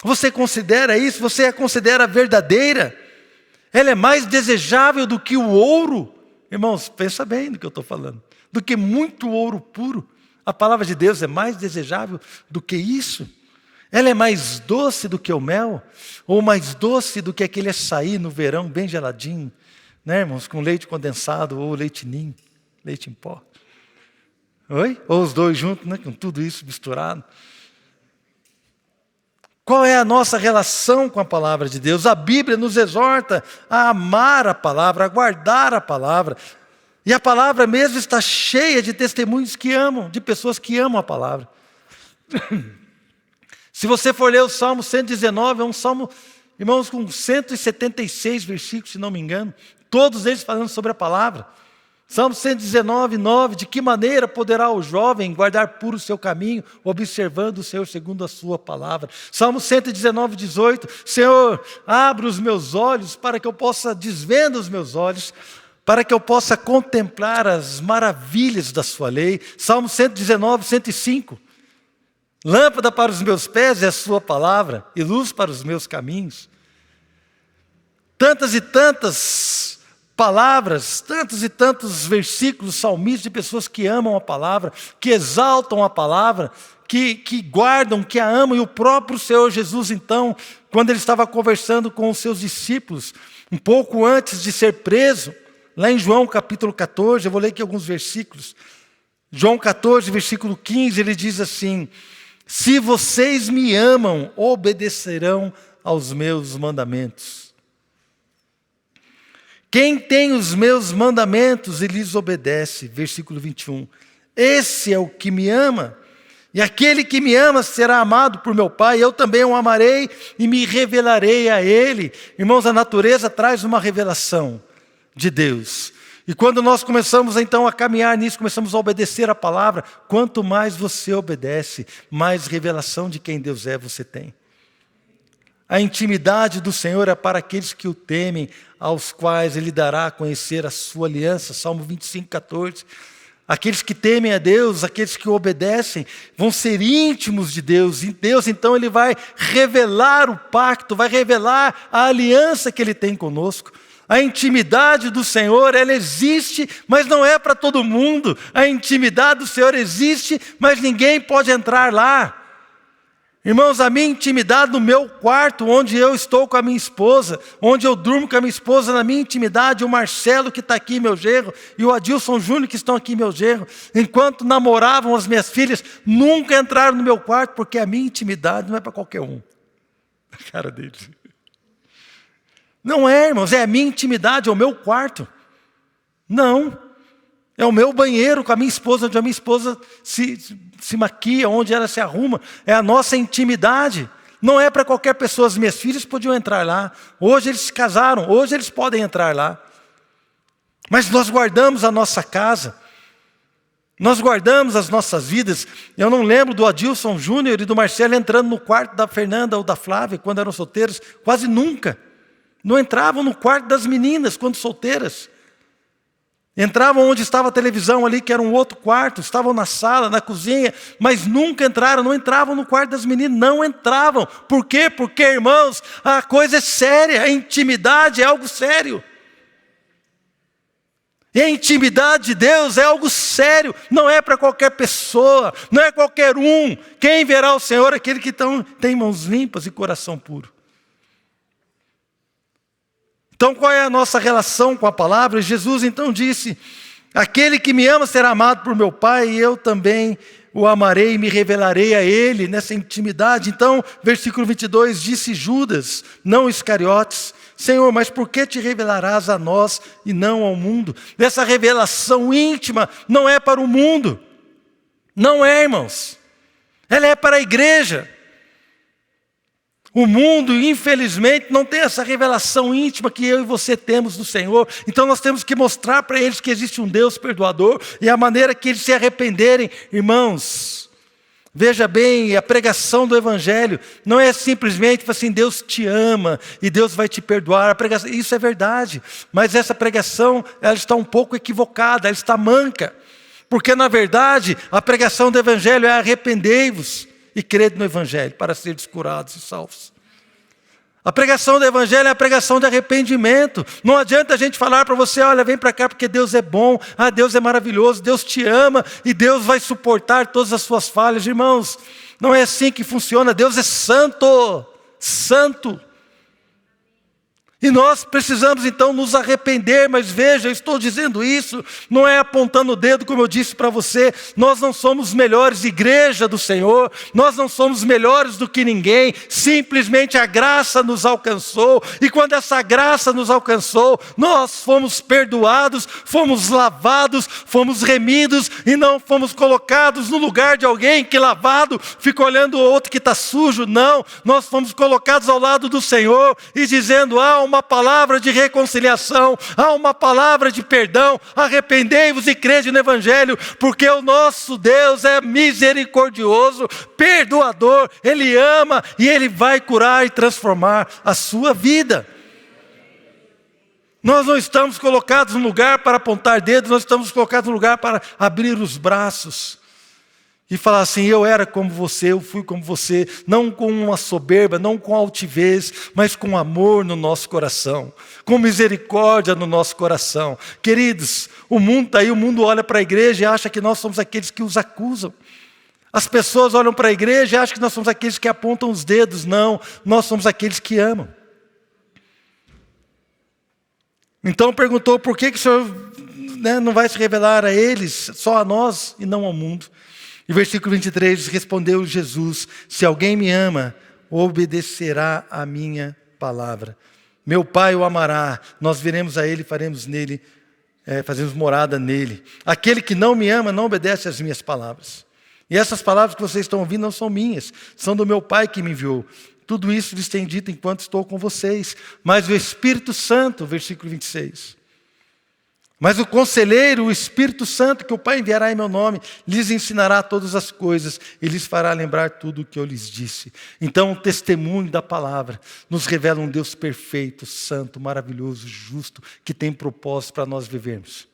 A: Você considera isso? Você a considera verdadeira? Ela é mais desejável do que o ouro? Irmãos, pensa bem no que eu estou falando. Do que muito ouro puro. A palavra de Deus é mais desejável do que isso. Ela é mais doce do que o mel, ou mais doce do que aquele açaí no verão, bem geladinho, né, irmãos, com leite condensado ou leite ninho, leite em pó. Oi? Ou os dois juntos, né? Com tudo isso misturado. Qual é a nossa relação com a palavra de Deus? A Bíblia nos exorta a amar a palavra, a guardar a palavra. E a palavra mesmo está cheia de testemunhos que amam, de pessoas que amam a palavra. Se você for ler o Salmo 119, é um salmo, irmãos, com 176 versículos, se não me engano, todos eles falando sobre a palavra. Salmo 119, 9, de que maneira poderá o jovem guardar puro o seu caminho, observando o Senhor segundo a sua palavra. Salmo 119, 18, Senhor, abre os meus olhos para que eu possa, desvenda os meus olhos, para que eu possa contemplar as maravilhas da sua lei. Salmo 119, 105, lâmpada para os meus pés é a sua palavra e luz para os meus caminhos. Tantas e tantas palavras, tantos e tantos versículos salmistas de pessoas que amam a palavra, que exaltam a palavra, que guardam, que a amam. E o próprio Senhor Jesus, então, quando ele estava conversando com os seus discípulos, um pouco antes de ser preso, lá em João capítulo 14, eu vou ler aqui alguns versículos. João 14, versículo 15, ele diz assim: se vocês me amam, obedecerão aos meus mandamentos. Quem tem os meus mandamentos e lhes obedece, versículo 21, esse é o que me ama, e aquele que me ama será amado por meu Pai, eu também o amarei e me revelarei a ele. Irmãos, a natureza traz uma revelação de Deus, e quando nós começamos então a caminhar nisso, começamos a obedecer a palavra, quanto mais você obedece, mais revelação de quem Deus é você tem. A intimidade do Senhor é para aqueles que o temem, aos quais Ele dará a conhecer a sua aliança. Salmo 25, 14. Aqueles que temem a Deus, aqueles que o obedecem, vão ser íntimos de Deus. E Deus, então, Ele vai revelar o pacto, vai revelar a aliança que Ele tem conosco. A intimidade do Senhor, ela existe, mas não é para todo mundo. A intimidade do Senhor existe, mas ninguém pode entrar lá. Irmãos, a minha intimidade no meu quarto, onde eu estou com a minha esposa, onde eu durmo com a minha esposa, na minha intimidade, o Marcelo que está aqui, meu genro, e o Adilson Júnior que estão aqui, meu genro, enquanto namoravam as minhas filhas, nunca entraram no meu quarto, porque a minha intimidade não é para qualquer um. A cara deles. Não é, irmãos, é a minha intimidade, é o meu quarto. Não. É o meu banheiro com a minha esposa, onde a minha esposa se maquia, onde ela se arruma. É a nossa intimidade. Não é para qualquer pessoa. As minhas filhas podiam entrar lá. Hoje eles se casaram, hoje eles podem entrar lá. Mas nós guardamos a nossa casa. Nós guardamos as nossas vidas. Eu não lembro do Adilson Júnior e do Marcelo entrando no quarto da Fernanda ou da Flávia, quando eram solteiros. Quase nunca. Não entravam no quarto das meninas, quando solteiras. Entravam onde estava a televisão ali, que era um outro quarto, estavam na sala, na cozinha, mas nunca entraram, não entravam no quarto das meninas, não entravam. Por quê? Porque, irmãos, a coisa é séria, a intimidade é algo sério. E a intimidade de Deus é algo sério, não é para qualquer pessoa, não é qualquer um. Quem verá o Senhor? Aquele que tem mãos limpas e coração puro. Então, qual é a nossa relação com a palavra? Jesus então disse: aquele que me ama será amado por meu Pai, e eu também o amarei e me revelarei a ele, nessa intimidade. Então, versículo 22, disse Judas, não Iscariotes: Senhor, mas por que te revelarás a nós e não ao mundo? Essa revelação íntima não é para o mundo. Não é, irmãos. Ela é para a igreja. O mundo, infelizmente, não tem essa revelação íntima que eu e você temos do Senhor. Então nós temos que mostrar para eles que existe um Deus perdoador, e a maneira que eles se arrependerem. Irmãos, veja bem, a pregação do Evangelho não é simplesmente assim: Deus te ama e Deus vai te perdoar. Isso é verdade, mas essa pregação ela está um pouco equivocada, ela está manca. Porque na verdade a pregação do Evangelho é: arrependei-vos e crede no Evangelho para seres curados e salvos. A pregação do Evangelho é a pregação de arrependimento. Não adianta a gente falar para você: olha, vem para cá porque Deus é bom, Deus é maravilhoso, Deus te ama e Deus vai suportar todas as suas falhas. Irmãos, não é assim que funciona. Deus é santo, santo. E nós precisamos então nos arrepender, mas veja, eu estou dizendo isso, não é apontando o dedo, como eu disse para você, nós não somos melhores igreja do Senhor, nós não somos melhores do que ninguém, simplesmente a graça nos alcançou, e quando essa graça nos alcançou, nós fomos perdoados, fomos lavados, fomos remidos, e não fomos colocados no lugar de alguém que lavado fica olhando o outro que está sujo, não, nós fomos colocados ao lado do Senhor, e dizendo, uma palavra de reconciliação, há uma palavra de perdão, arrependei-vos e crede no Evangelho, porque o nosso Deus é misericordioso, perdoador, Ele ama e Ele vai curar e transformar a sua vida. Nós não estamos colocados no lugar para apontar dedos, nós estamos colocados no lugar para abrir os braços e falar assim, eu era como você, eu fui como você, não com uma soberba, não com altivez, mas com amor no nosso coração, com misericórdia no nosso coração. Queridos, o mundo está aí, o mundo olha para a igreja e acha que nós somos aqueles que os acusam. As pessoas olham para a igreja e acham que nós somos aqueles que apontam os dedos. Não, nós somos aqueles que amam. Então perguntou, por que o Senhor não vai se revelar a eles, só a nós e não ao mundo? E versículo 23, respondeu Jesus, se alguém me ama, obedecerá a minha palavra. Meu Pai o amará, nós viremos a Ele, faremos morada nele. Aquele que não me ama, não obedece às minhas palavras. E essas palavras que vocês estão ouvindo não são minhas, são do meu Pai que me enviou. Tudo isso lhes tem dito enquanto estou com vocês. Mas o Espírito Santo, versículo 26. Mas o Conselheiro, o Espírito Santo, que o Pai enviará em meu nome, lhes ensinará todas as coisas e lhes fará lembrar tudo o que eu lhes disse. Então o testemunho da palavra nos revela um Deus perfeito, santo, maravilhoso, justo, que tem propósito para nós vivermos.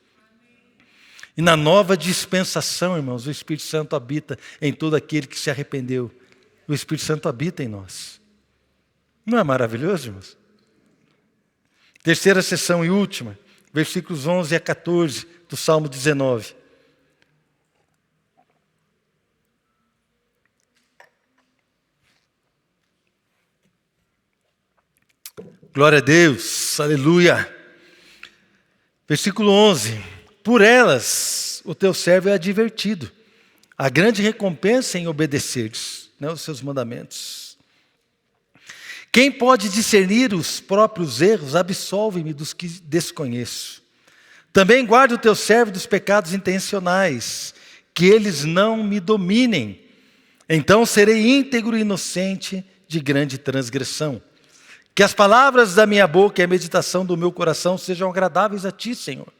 A: E na nova dispensação, irmãos, o Espírito Santo habita em todo aquele que se arrependeu. O Espírito Santo habita em nós. Não é maravilhoso, irmãos? Terceira sessão e última. Versículos 11 a 14 do Salmo 19. Glória a Deus, aleluia. Versículo 11. Por elas o teu servo é advertido. A grande recompensa em obedecer-lhes, os seus mandamentos. Quem pode discernir os próprios erros, absolve-me dos que desconheço. Também guarde o teu servo dos pecados intencionais, que eles não me dominem. Então serei íntegro e inocente de grande transgressão. Que as palavras da minha boca e a meditação do meu coração sejam agradáveis a ti, Senhor,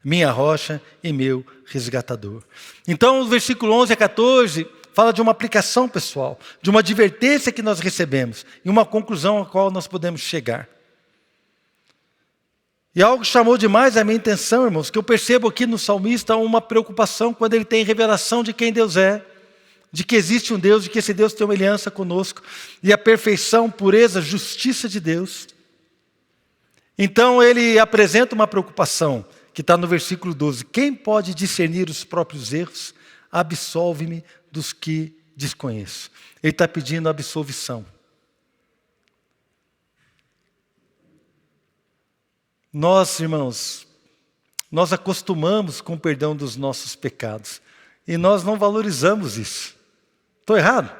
A: minha rocha e meu resgatador. Então, o versículo 11 a 14... fala de uma aplicação pessoal, de uma advertência que nós recebemos e uma conclusão a qual nós podemos chegar. E algo chamou demais a minha atenção, irmãos, que eu percebo aqui no salmista uma preocupação quando ele tem revelação de quem Deus é, de que existe um Deus, de que esse Deus tem uma aliança conosco, e a perfeição, pureza, justiça de Deus. Então ele apresenta uma preocupação, que está no versículo 12. Quem pode discernir os próprios erros? Absolve-me dos que desconheço. Ele está pedindo absolvição. Nós, irmãos, nós acostumamos com o perdão dos nossos pecados. E nós não valorizamos isso. Estou errado?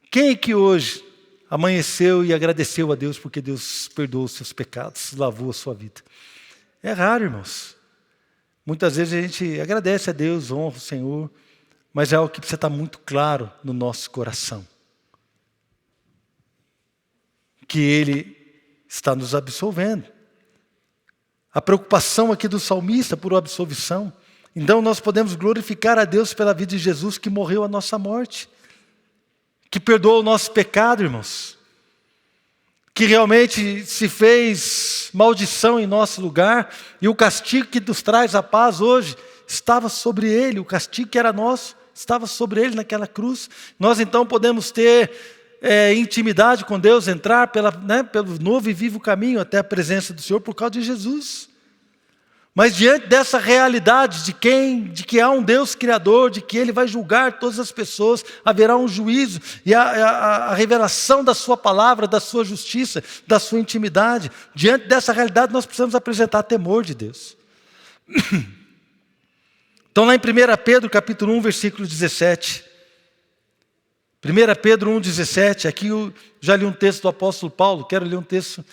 A: Quem é que hoje amanheceu e agradeceu a Deus porque Deus perdoou os seus pecados, lavou a sua vida? É raro, irmãos. Muitas vezes a gente agradece a Deus, honra o Senhor, mas é algo que precisa estar muito claro no nosso coração. Que Ele está nos absolvendo. A preocupação aqui do salmista por absolvição. Então nós podemos glorificar a Deus pela vida de Jesus que morreu a nossa morte. Que perdoou o nosso pecado, irmãos. Que realmente se fez maldição em nosso lugar, e o castigo que nos traz a paz hoje, estava sobre Ele, o castigo que era nosso, estava sobre Ele naquela cruz. Nós então podemos ter intimidade com Deus, entrar pelo novo e vivo caminho até a presença do Senhor por causa de Jesus. Mas diante dessa realidade de que há um Deus Criador, de que Ele vai julgar todas as pessoas, haverá um juízo, e a revelação da sua palavra, da sua justiça, da sua intimidade, diante dessa realidade nós precisamos apresentar temor de Deus. Então lá em 1 Pedro capítulo 1, versículo 17, 1 Pedro 1, 17, aqui eu já li um texto do apóstolo Paulo, quero ler um texto,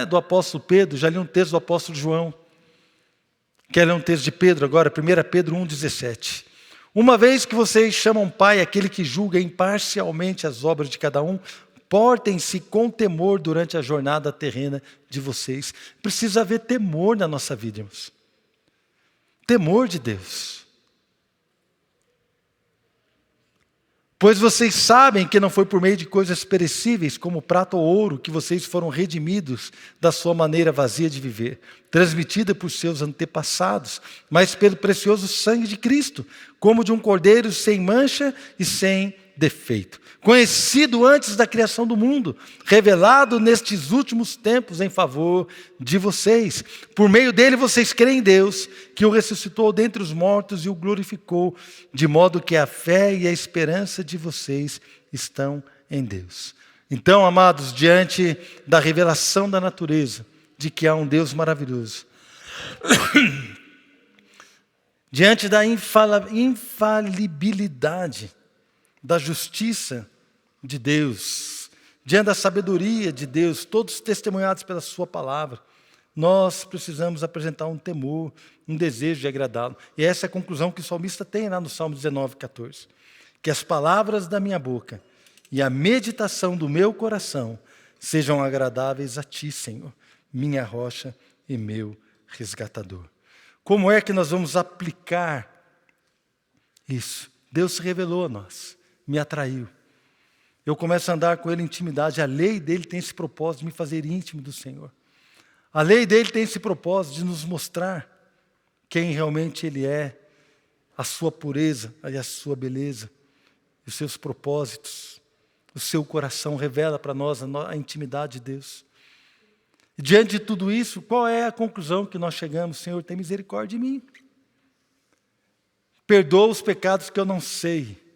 A: do apóstolo Pedro, já li um texto do apóstolo João, quero ler um texto de Pedro agora, 1 Pedro 1, 17. Uma vez que vocês chamam Pai aquele que julga imparcialmente as obras de cada um, portem-se com temor durante a jornada terrena de vocês. Precisa haver temor na nossa vida, irmãos. Temor de Deus. Pois vocês sabem que não foi por meio de coisas perecíveis, como prata ou ouro, que vocês foram redimidos da sua maneira vazia de viver, transmitida por seus antepassados, mas pelo precioso sangue de Cristo, como de um cordeiro sem mancha e sem defeito, conhecido antes da criação do mundo, revelado nestes últimos tempos em favor de vocês. Por meio dele vocês creem em Deus, que o ressuscitou dentre os mortos e o glorificou, de modo que a fé e a esperança de vocês estão em Deus. Então, amados, diante da revelação da natureza, de que há um Deus maravilhoso, diante da infalibilidade, da justiça de Deus, diante da sabedoria de Deus, todos testemunhados pela sua palavra, nós precisamos apresentar um temor, um desejo de agradá-lo. E essa é a conclusão que o salmista tem lá no Salmo 19, 14. Que as palavras da minha boca e a meditação do meu coração sejam agradáveis a ti, Senhor, minha rocha e meu resgatador. Como é que nós vamos aplicar isso? Deus se revelou a nós, me atraiu. Eu começo a andar com Ele em intimidade. A lei dEle tem esse propósito de me fazer íntimo do Senhor. A lei dEle tem esse propósito de nos mostrar quem realmente Ele é, a sua pureza e a sua beleza, os seus propósitos. O seu coração revela para nós a intimidade de Deus. E diante de tudo isso, qual é a conclusão que nós chegamos? Senhor, tem misericórdia de mim. Perdoa os pecados que eu não sei.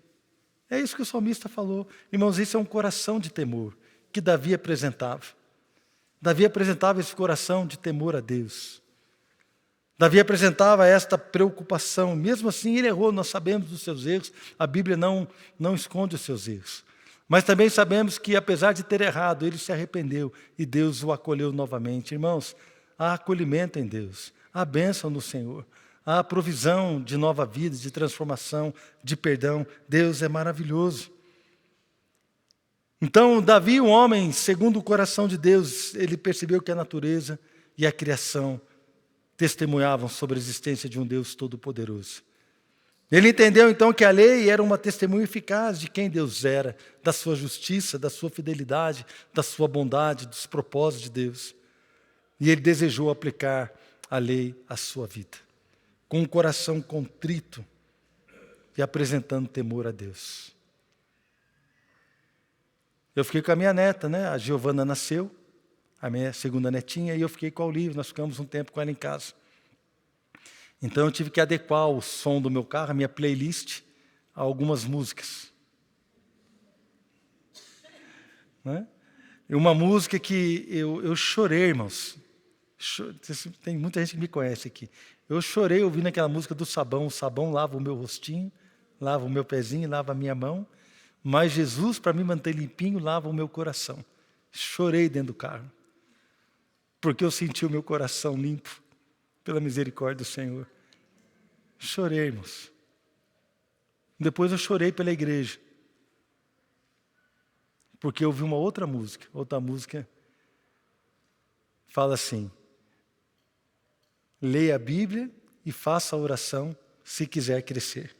A: É isso que o salmista falou. Irmãos, isso é um coração de temor que Davi apresentava. Davi apresentava esse coração de temor a Deus. Davi apresentava esta preocupação. Mesmo assim, ele errou, nós sabemos dos seus erros. A Bíblia não esconde os seus erros. Mas também sabemos que, apesar de ter errado, ele se arrependeu e Deus o acolheu novamente. Irmãos, há acolhimento em Deus, há bênção no Senhor. A provisão de nova vida, de transformação, de perdão. Deus é maravilhoso. Então, Davi, um homem segundo o coração de Deus, ele percebeu que a natureza e a criação testemunhavam sobre a existência de um Deus todo-poderoso. Ele entendeu então que a lei era uma testemunha eficaz de quem Deus era, da sua justiça, da sua fidelidade, da sua bondade, dos propósitos de Deus. E ele desejou aplicar a lei à sua vida, com um coração contrito e apresentando temor a Deus. Eu fiquei com a minha neta, a Giovana nasceu, a minha segunda netinha, e eu fiquei com a Olivia, nós ficamos um tempo com ela em casa. Então eu tive que adequar o som do meu carro, a minha playlist, a algumas músicas. E uma música que eu chorei, irmãos. Tem muita gente que me conhece aqui. Eu chorei ouvindo aquela música do sabão. O sabão lava o meu rostinho, lava o meu pezinho, lava a minha mão. Mas Jesus, para me manter limpinho, lava o meu coração. Chorei dentro do carro. Porque eu senti o meu coração limpo pela misericórdia do Senhor. Chorei, irmãos. Depois eu chorei pela igreja. Porque eu ouvi uma outra música fala assim: leia a Bíblia e faça a oração se quiser crescer.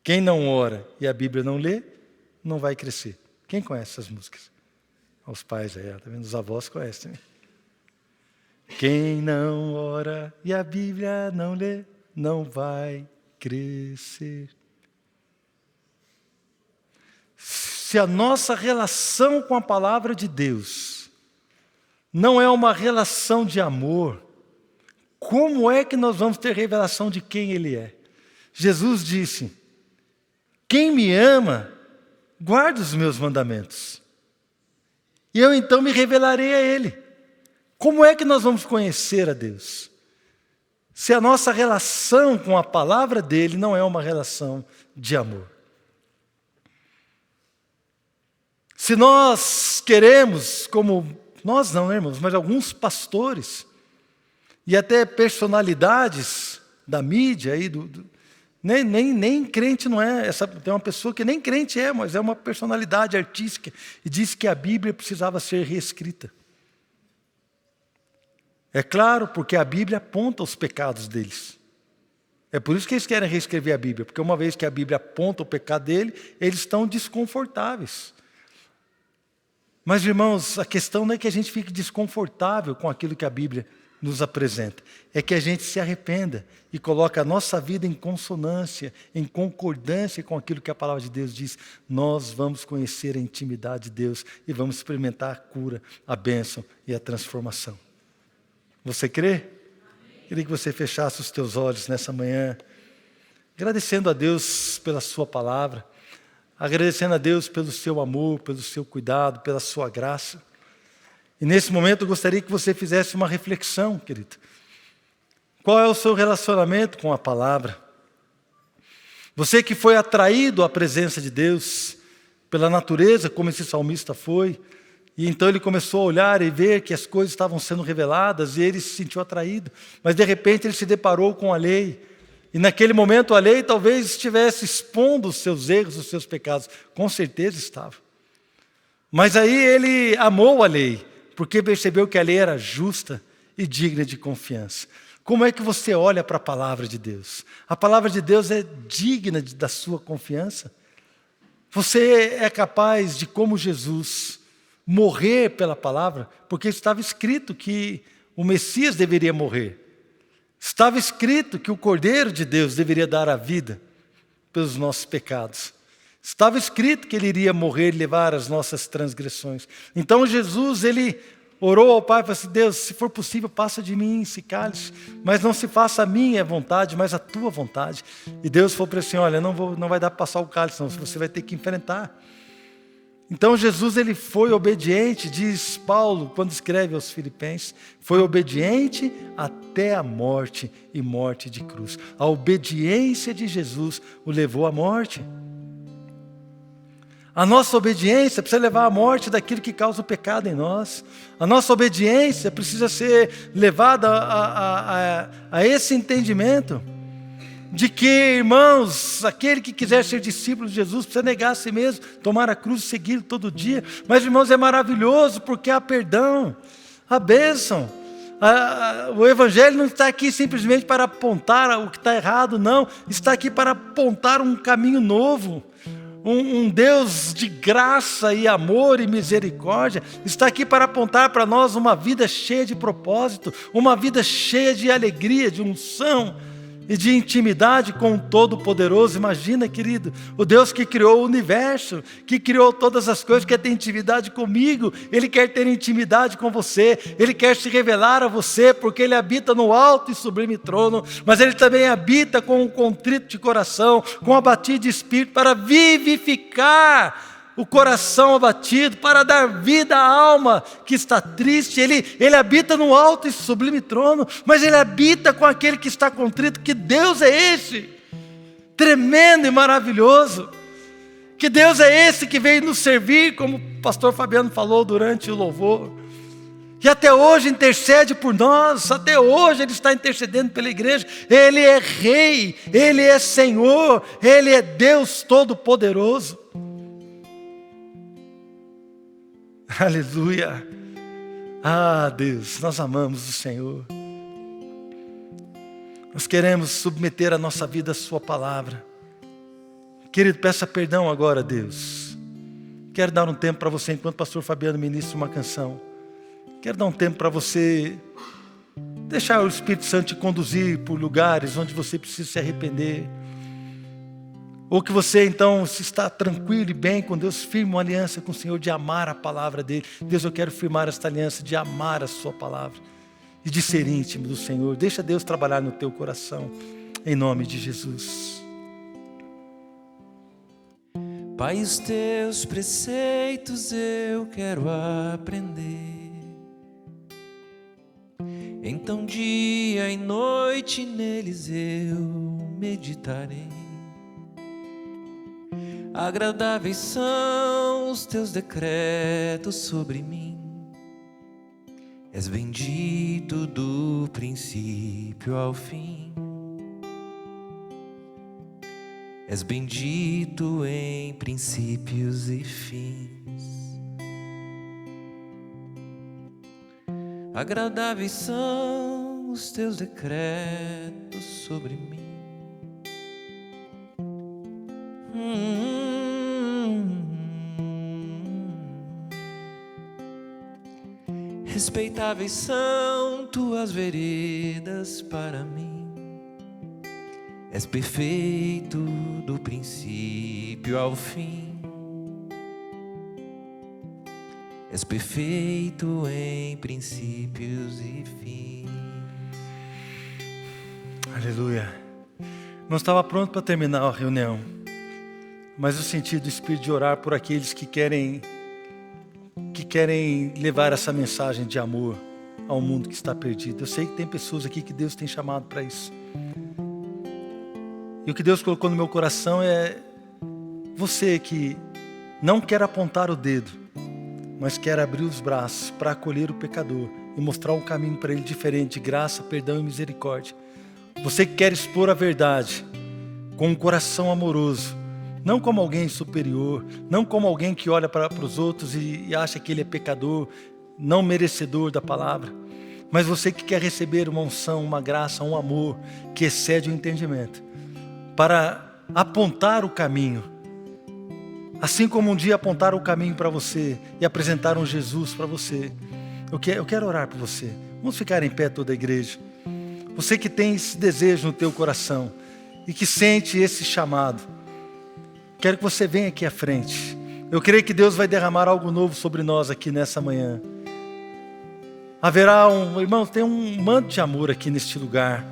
A: Quem não ora e a Bíblia não lê, não vai crescer. Quem conhece essas músicas? Os pais aí, tá vendo? Os avós conhecem. Quem não ora e a Bíblia não lê, não vai crescer. Se a nossa relação com a palavra de Deus não é uma relação de amor, como é que nós vamos ter revelação de quem Ele é? Jesus disse: quem me ama, guarda os meus mandamentos. E eu então me revelarei a Ele. Como é que nós vamos conhecer a Deus? Se a nossa relação com a palavra dEle não é uma relação de amor. Se nós queremos, como nós não, né, irmãos, mas alguns pastores e até personalidades da mídia, aí, nem crente não é, tem uma pessoa que nem crente é, mas é uma personalidade artística, e disse que a Bíblia precisava ser reescrita. É claro, porque a Bíblia aponta os pecados deles. É por isso que eles querem reescrever a Bíblia, porque uma vez que a Bíblia aponta o pecado dele, eles estão desconfortáveis. Mas, irmãos, a questão não é que a gente fique desconfortável com aquilo que a Bíblia nos apresenta, é que a gente se arrependa e coloque a nossa vida em consonância, em concordância com aquilo que a palavra de Deus diz. Nós vamos conhecer a intimidade de Deus e vamos experimentar a cura, a bênção e a transformação. Você crê? Queria que você fechasse os teus olhos nessa manhã, agradecendo a Deus pela sua palavra, agradecendo a Deus pelo seu amor, pelo seu cuidado, pela sua graça. E nesse momento eu gostaria que você fizesse uma reflexão, querido. Qual é o seu relacionamento com a palavra? Você que foi atraído à presença de Deus pela natureza, como esse salmista foi, e então ele começou a olhar e ver que as coisas estavam sendo reveladas e ele se sentiu atraído. Mas de repente ele se deparou com a lei. E naquele momento a lei talvez estivesse expondo os seus erros, os seus pecados. Com certeza estava. Mas aí ele amou a lei, porque percebeu que a lei era justa e digna de confiança. Como é que você olha para a palavra de Deus? A palavra de Deus é digna da sua confiança? Você é capaz de, como Jesus, morrer pela palavra? Porque estava escrito que o Messias deveria morrer. Estava escrito que o Cordeiro de Deus deveria dar a vida pelos nossos pecados. Estava escrito que Ele iria morrer e levar as nossas transgressões. Então Jesus, Ele orou ao Pai e falou assim: Deus, se for possível, passa de mim esse cálice, mas não se faça a minha vontade, mas a tua vontade. E Deus falou para ele assim: olha, não vai dar para passar o cálice, não, você vai ter que enfrentar. Então Jesus, ele foi obediente, diz Paulo quando escreve aos Filipenses, foi obediente até a morte e morte de cruz. A obediência de Jesus o levou à morte. A nossa obediência precisa levar à morte daquilo que causa o pecado em nós. A nossa obediência precisa ser levada a esse entendimento de que, irmãos, aquele que quiser ser discípulo de Jesus precisa negar a si mesmo, tomar a cruz e segui-lo todo dia. Mas, irmãos, é maravilhoso porque há perdão, há bênção. O Evangelho não está aqui simplesmente para apontar o que está errado, não. Está aqui para apontar um caminho novo. Um Deus de graça e amor e misericórdia está aqui para apontar para nós uma vida cheia de propósito, uma vida cheia de alegria, de unção e de intimidade com o Todo-Poderoso. Imagina, querido, o Deus que criou o universo, que criou todas as coisas, quer ter intimidade comigo, Ele quer ter intimidade com você, Ele quer se revelar a você, porque Ele habita no alto e sublime trono, mas Ele também habita com um contrito de coração, com um abatido de espírito, para vivificar o coração abatido, para dar vida à alma que está triste. Ele habita no alto e sublime trono, mas Ele habita com aquele que está contrito. Que Deus é esse? Tremendo e maravilhoso. Que Deus é esse que veio nos servir, como o pastor Fabiano falou durante o louvor, que até hoje intercede por nós, até hoje Ele está intercedendo pela igreja. Ele é Rei, Ele é Senhor, Ele é Deus Todo-Poderoso. Aleluia. Ah, Deus, nós amamos o Senhor. Nós queremos submeter a nossa vida à sua palavra. Querido, peça perdão agora, Deus. Quero dar um tempo para você, enquanto o pastor Fabiano ministra uma canção. Quero dar um tempo para você deixar o Espírito Santo te conduzir por lugares onde você precisa se arrepender. Ou que você então, se está tranquilo e bem com Deus, firme uma aliança com o Senhor de amar a palavra dEle. Deus, eu quero firmar esta aliança de amar a sua palavra. e de ser íntimo do Senhor. Deixa Deus trabalhar no teu coração, em nome de Jesus.
C: Pai, os teus preceitos eu quero aprender. Então dia e noite neles eu meditarei. Agradáveis são os teus decretos sobre mim. És bendito do princípio ao fim. És bendito em princípios e fins. Agradáveis são os teus decretos sobre mim. Respeitáveis são tuas veredas para mim. És perfeito do princípio ao fim. És perfeito em princípios e fins.
A: Aleluia. Não estava pronto para terminar a reunião, mas eu senti do Espírito de orar por aqueles que querem levar essa mensagem de amor ao mundo que está perdido. Eu sei que tem pessoas aqui que Deus tem chamado para isso. E o que Deus colocou no meu coração é você que não quer apontar o dedo, mas quer abrir os braços para acolher o pecador e mostrar um caminho para ele diferente, de graça, perdão e misericórdia. Você que quer expor a verdade com um coração amoroso, não como alguém superior, não como alguém que olha para os outros e acha que ele é pecador, não merecedor da palavra, mas você que quer receber uma unção, uma graça, um amor que excede o entendimento, para apontar o caminho, assim como um dia apontaram o caminho para você e apresentaram Jesus para você. Eu quero orar por você. Vamos ficar em pé toda a igreja. Você que tem esse desejo no teu coração e que sente esse chamado, quero que você venha aqui à frente. Eu creio que Deus vai derramar algo novo sobre nós aqui nessa manhã. Haverá irmãos, tem um manto de amor aqui neste lugar.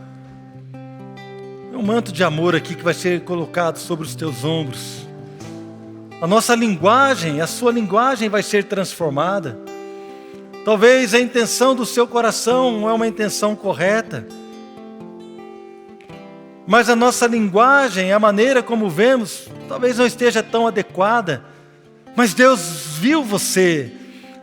A: É um manto de amor aqui que vai ser colocado sobre os teus ombros. A nossa linguagem, a sua linguagem vai ser transformada. Talvez a intenção do seu coração não é uma intenção correta, mas a nossa linguagem, a maneira como vemos, talvez não esteja tão adequada. Mas Deus viu você,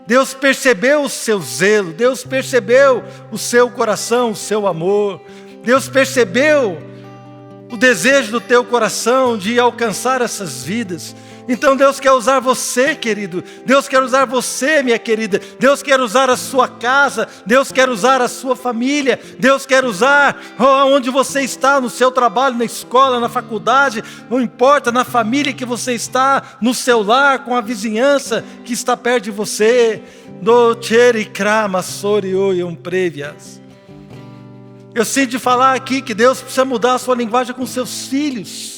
A: Deus percebeu o seu zelo, Deus percebeu o seu coração, o seu amor, Deus percebeu o desejo do teu coração de alcançar essas vidas. Então Deus quer usar você, querido. Deus quer usar você, minha querida. Deus quer usar a sua casa. Deus quer usar a sua família. Deus quer usar onde você está, no seu trabalho, na escola, na faculdade, não importa, na família que você está, no seu lar, com a vizinhança que está perto de você. Eu sinto de falar aqui que Deus precisa mudar a sua linguagem com seus filhos.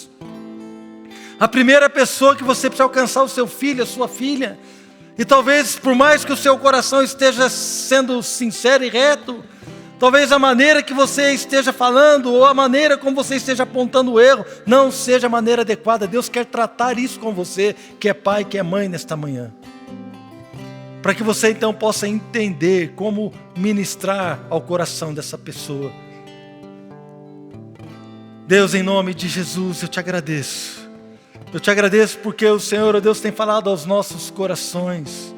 A: A primeira pessoa que você precisa alcançar, o seu filho, a sua filha. E talvez, por mais que o seu coração esteja sendo sincero e reto, talvez a maneira que você esteja falando, ou a maneira como você esteja apontando o erro, não seja a maneira adequada. Deus quer tratar isso com você, que é pai, que é mãe, nesta manhã. Para que você então possa entender como ministrar ao coração dessa pessoa. Deus, em nome de Jesus, eu te agradeço. Eu te agradeço porque o Senhor, ó Deus, tem falado aos nossos corações.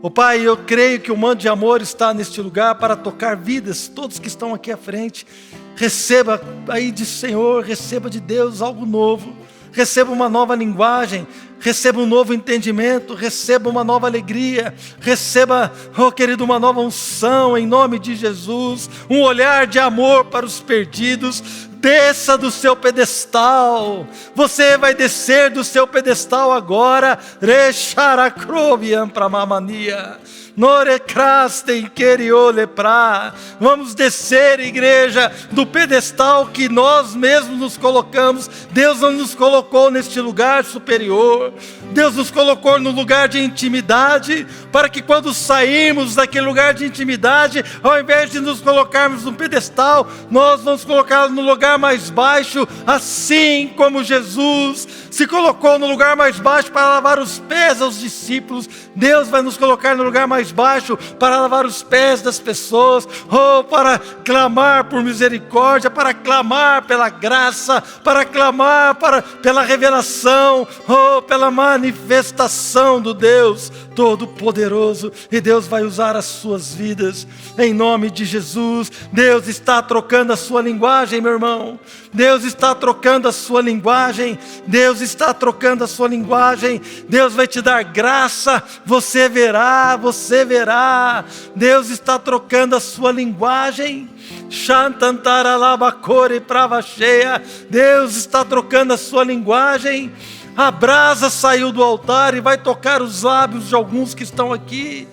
A: Ó Pai, eu creio que o manto de amor está neste lugar para tocar vidas, todos que estão aqui à frente. Receba aí de Senhor, receba de Deus algo novo. Receba uma nova linguagem, receba um novo entendimento, receba uma nova alegria, receba, oh querido, uma nova unção em nome de Jesus, um olhar de amor para os perdidos. Desça do seu pedestal. Você vai descer do seu pedestal agora. Recharacrobiam pramamania. Norecrastem queriolepra. Vamos descer, igreja, do pedestal que nós mesmos nos colocamos. Deus não nos colocou neste lugar superior. Deus nos colocou no lugar de intimidade, para que quando sairmos daquele lugar de intimidade, ao invés de nos colocarmos no pedestal, nós vamos colocar no lugar mais baixo, assim como Jesus se colocou no lugar mais baixo para lavar os pés aos discípulos. Deus vai nos colocar no lugar mais baixo para lavar os pés das pessoas, para clamar por misericórdia, para clamar pela graça, para clamar pela revelação, pela manifestação do Deus Todo-Poderoso. E Deus vai usar as suas vidas, em nome de Jesus. Deus está trocando a sua linguagem, meu irmão. Deus está trocando a sua linguagem. Deus está trocando a sua linguagem. Deus vai te dar graça. Você verá, você verá. Deus está trocando a sua linguagem. Shantantaralabacore prava cheia. Deus está trocando a sua linguagem. A brasa saiu do altar e vai tocar os lábios de alguns que estão aqui.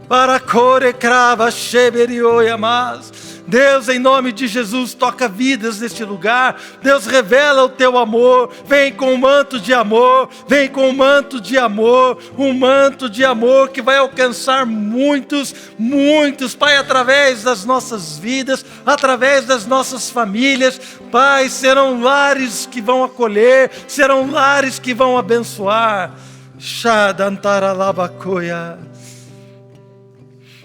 A: Para corecrava sheberioyamas. Deus, em nome de Jesus, toca vidas neste lugar. Deus, revela o teu amor. Vem com um manto de amor. Vem com um manto de amor. Um manto de amor que vai alcançar muitos, muitos, Pai, através das nossas vidas, através das nossas famílias. Pai, serão lares que vão acolher, serão lares que vão abençoar. Shadantaralabacoia.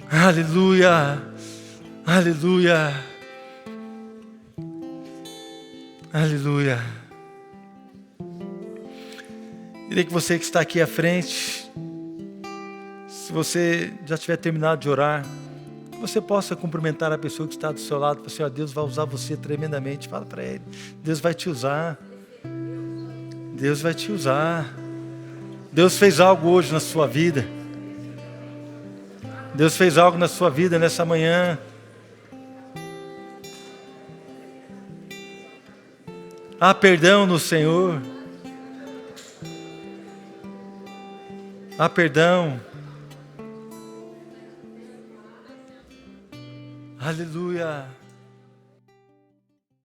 A: Aleluia. Aleluia, aleluia. Queria que você que está aqui à frente, se você já tiver terminado de orar, você possa cumprimentar a pessoa que está do seu lado. Assim, ó, Deus vai usar você tremendamente. Fala para ele, Deus vai te usar. Deus vai te usar. Deus fez algo hoje na sua vida. Deus fez algo na sua vida nessa manhã. Há perdão no Senhor. Há perdão. Aleluia.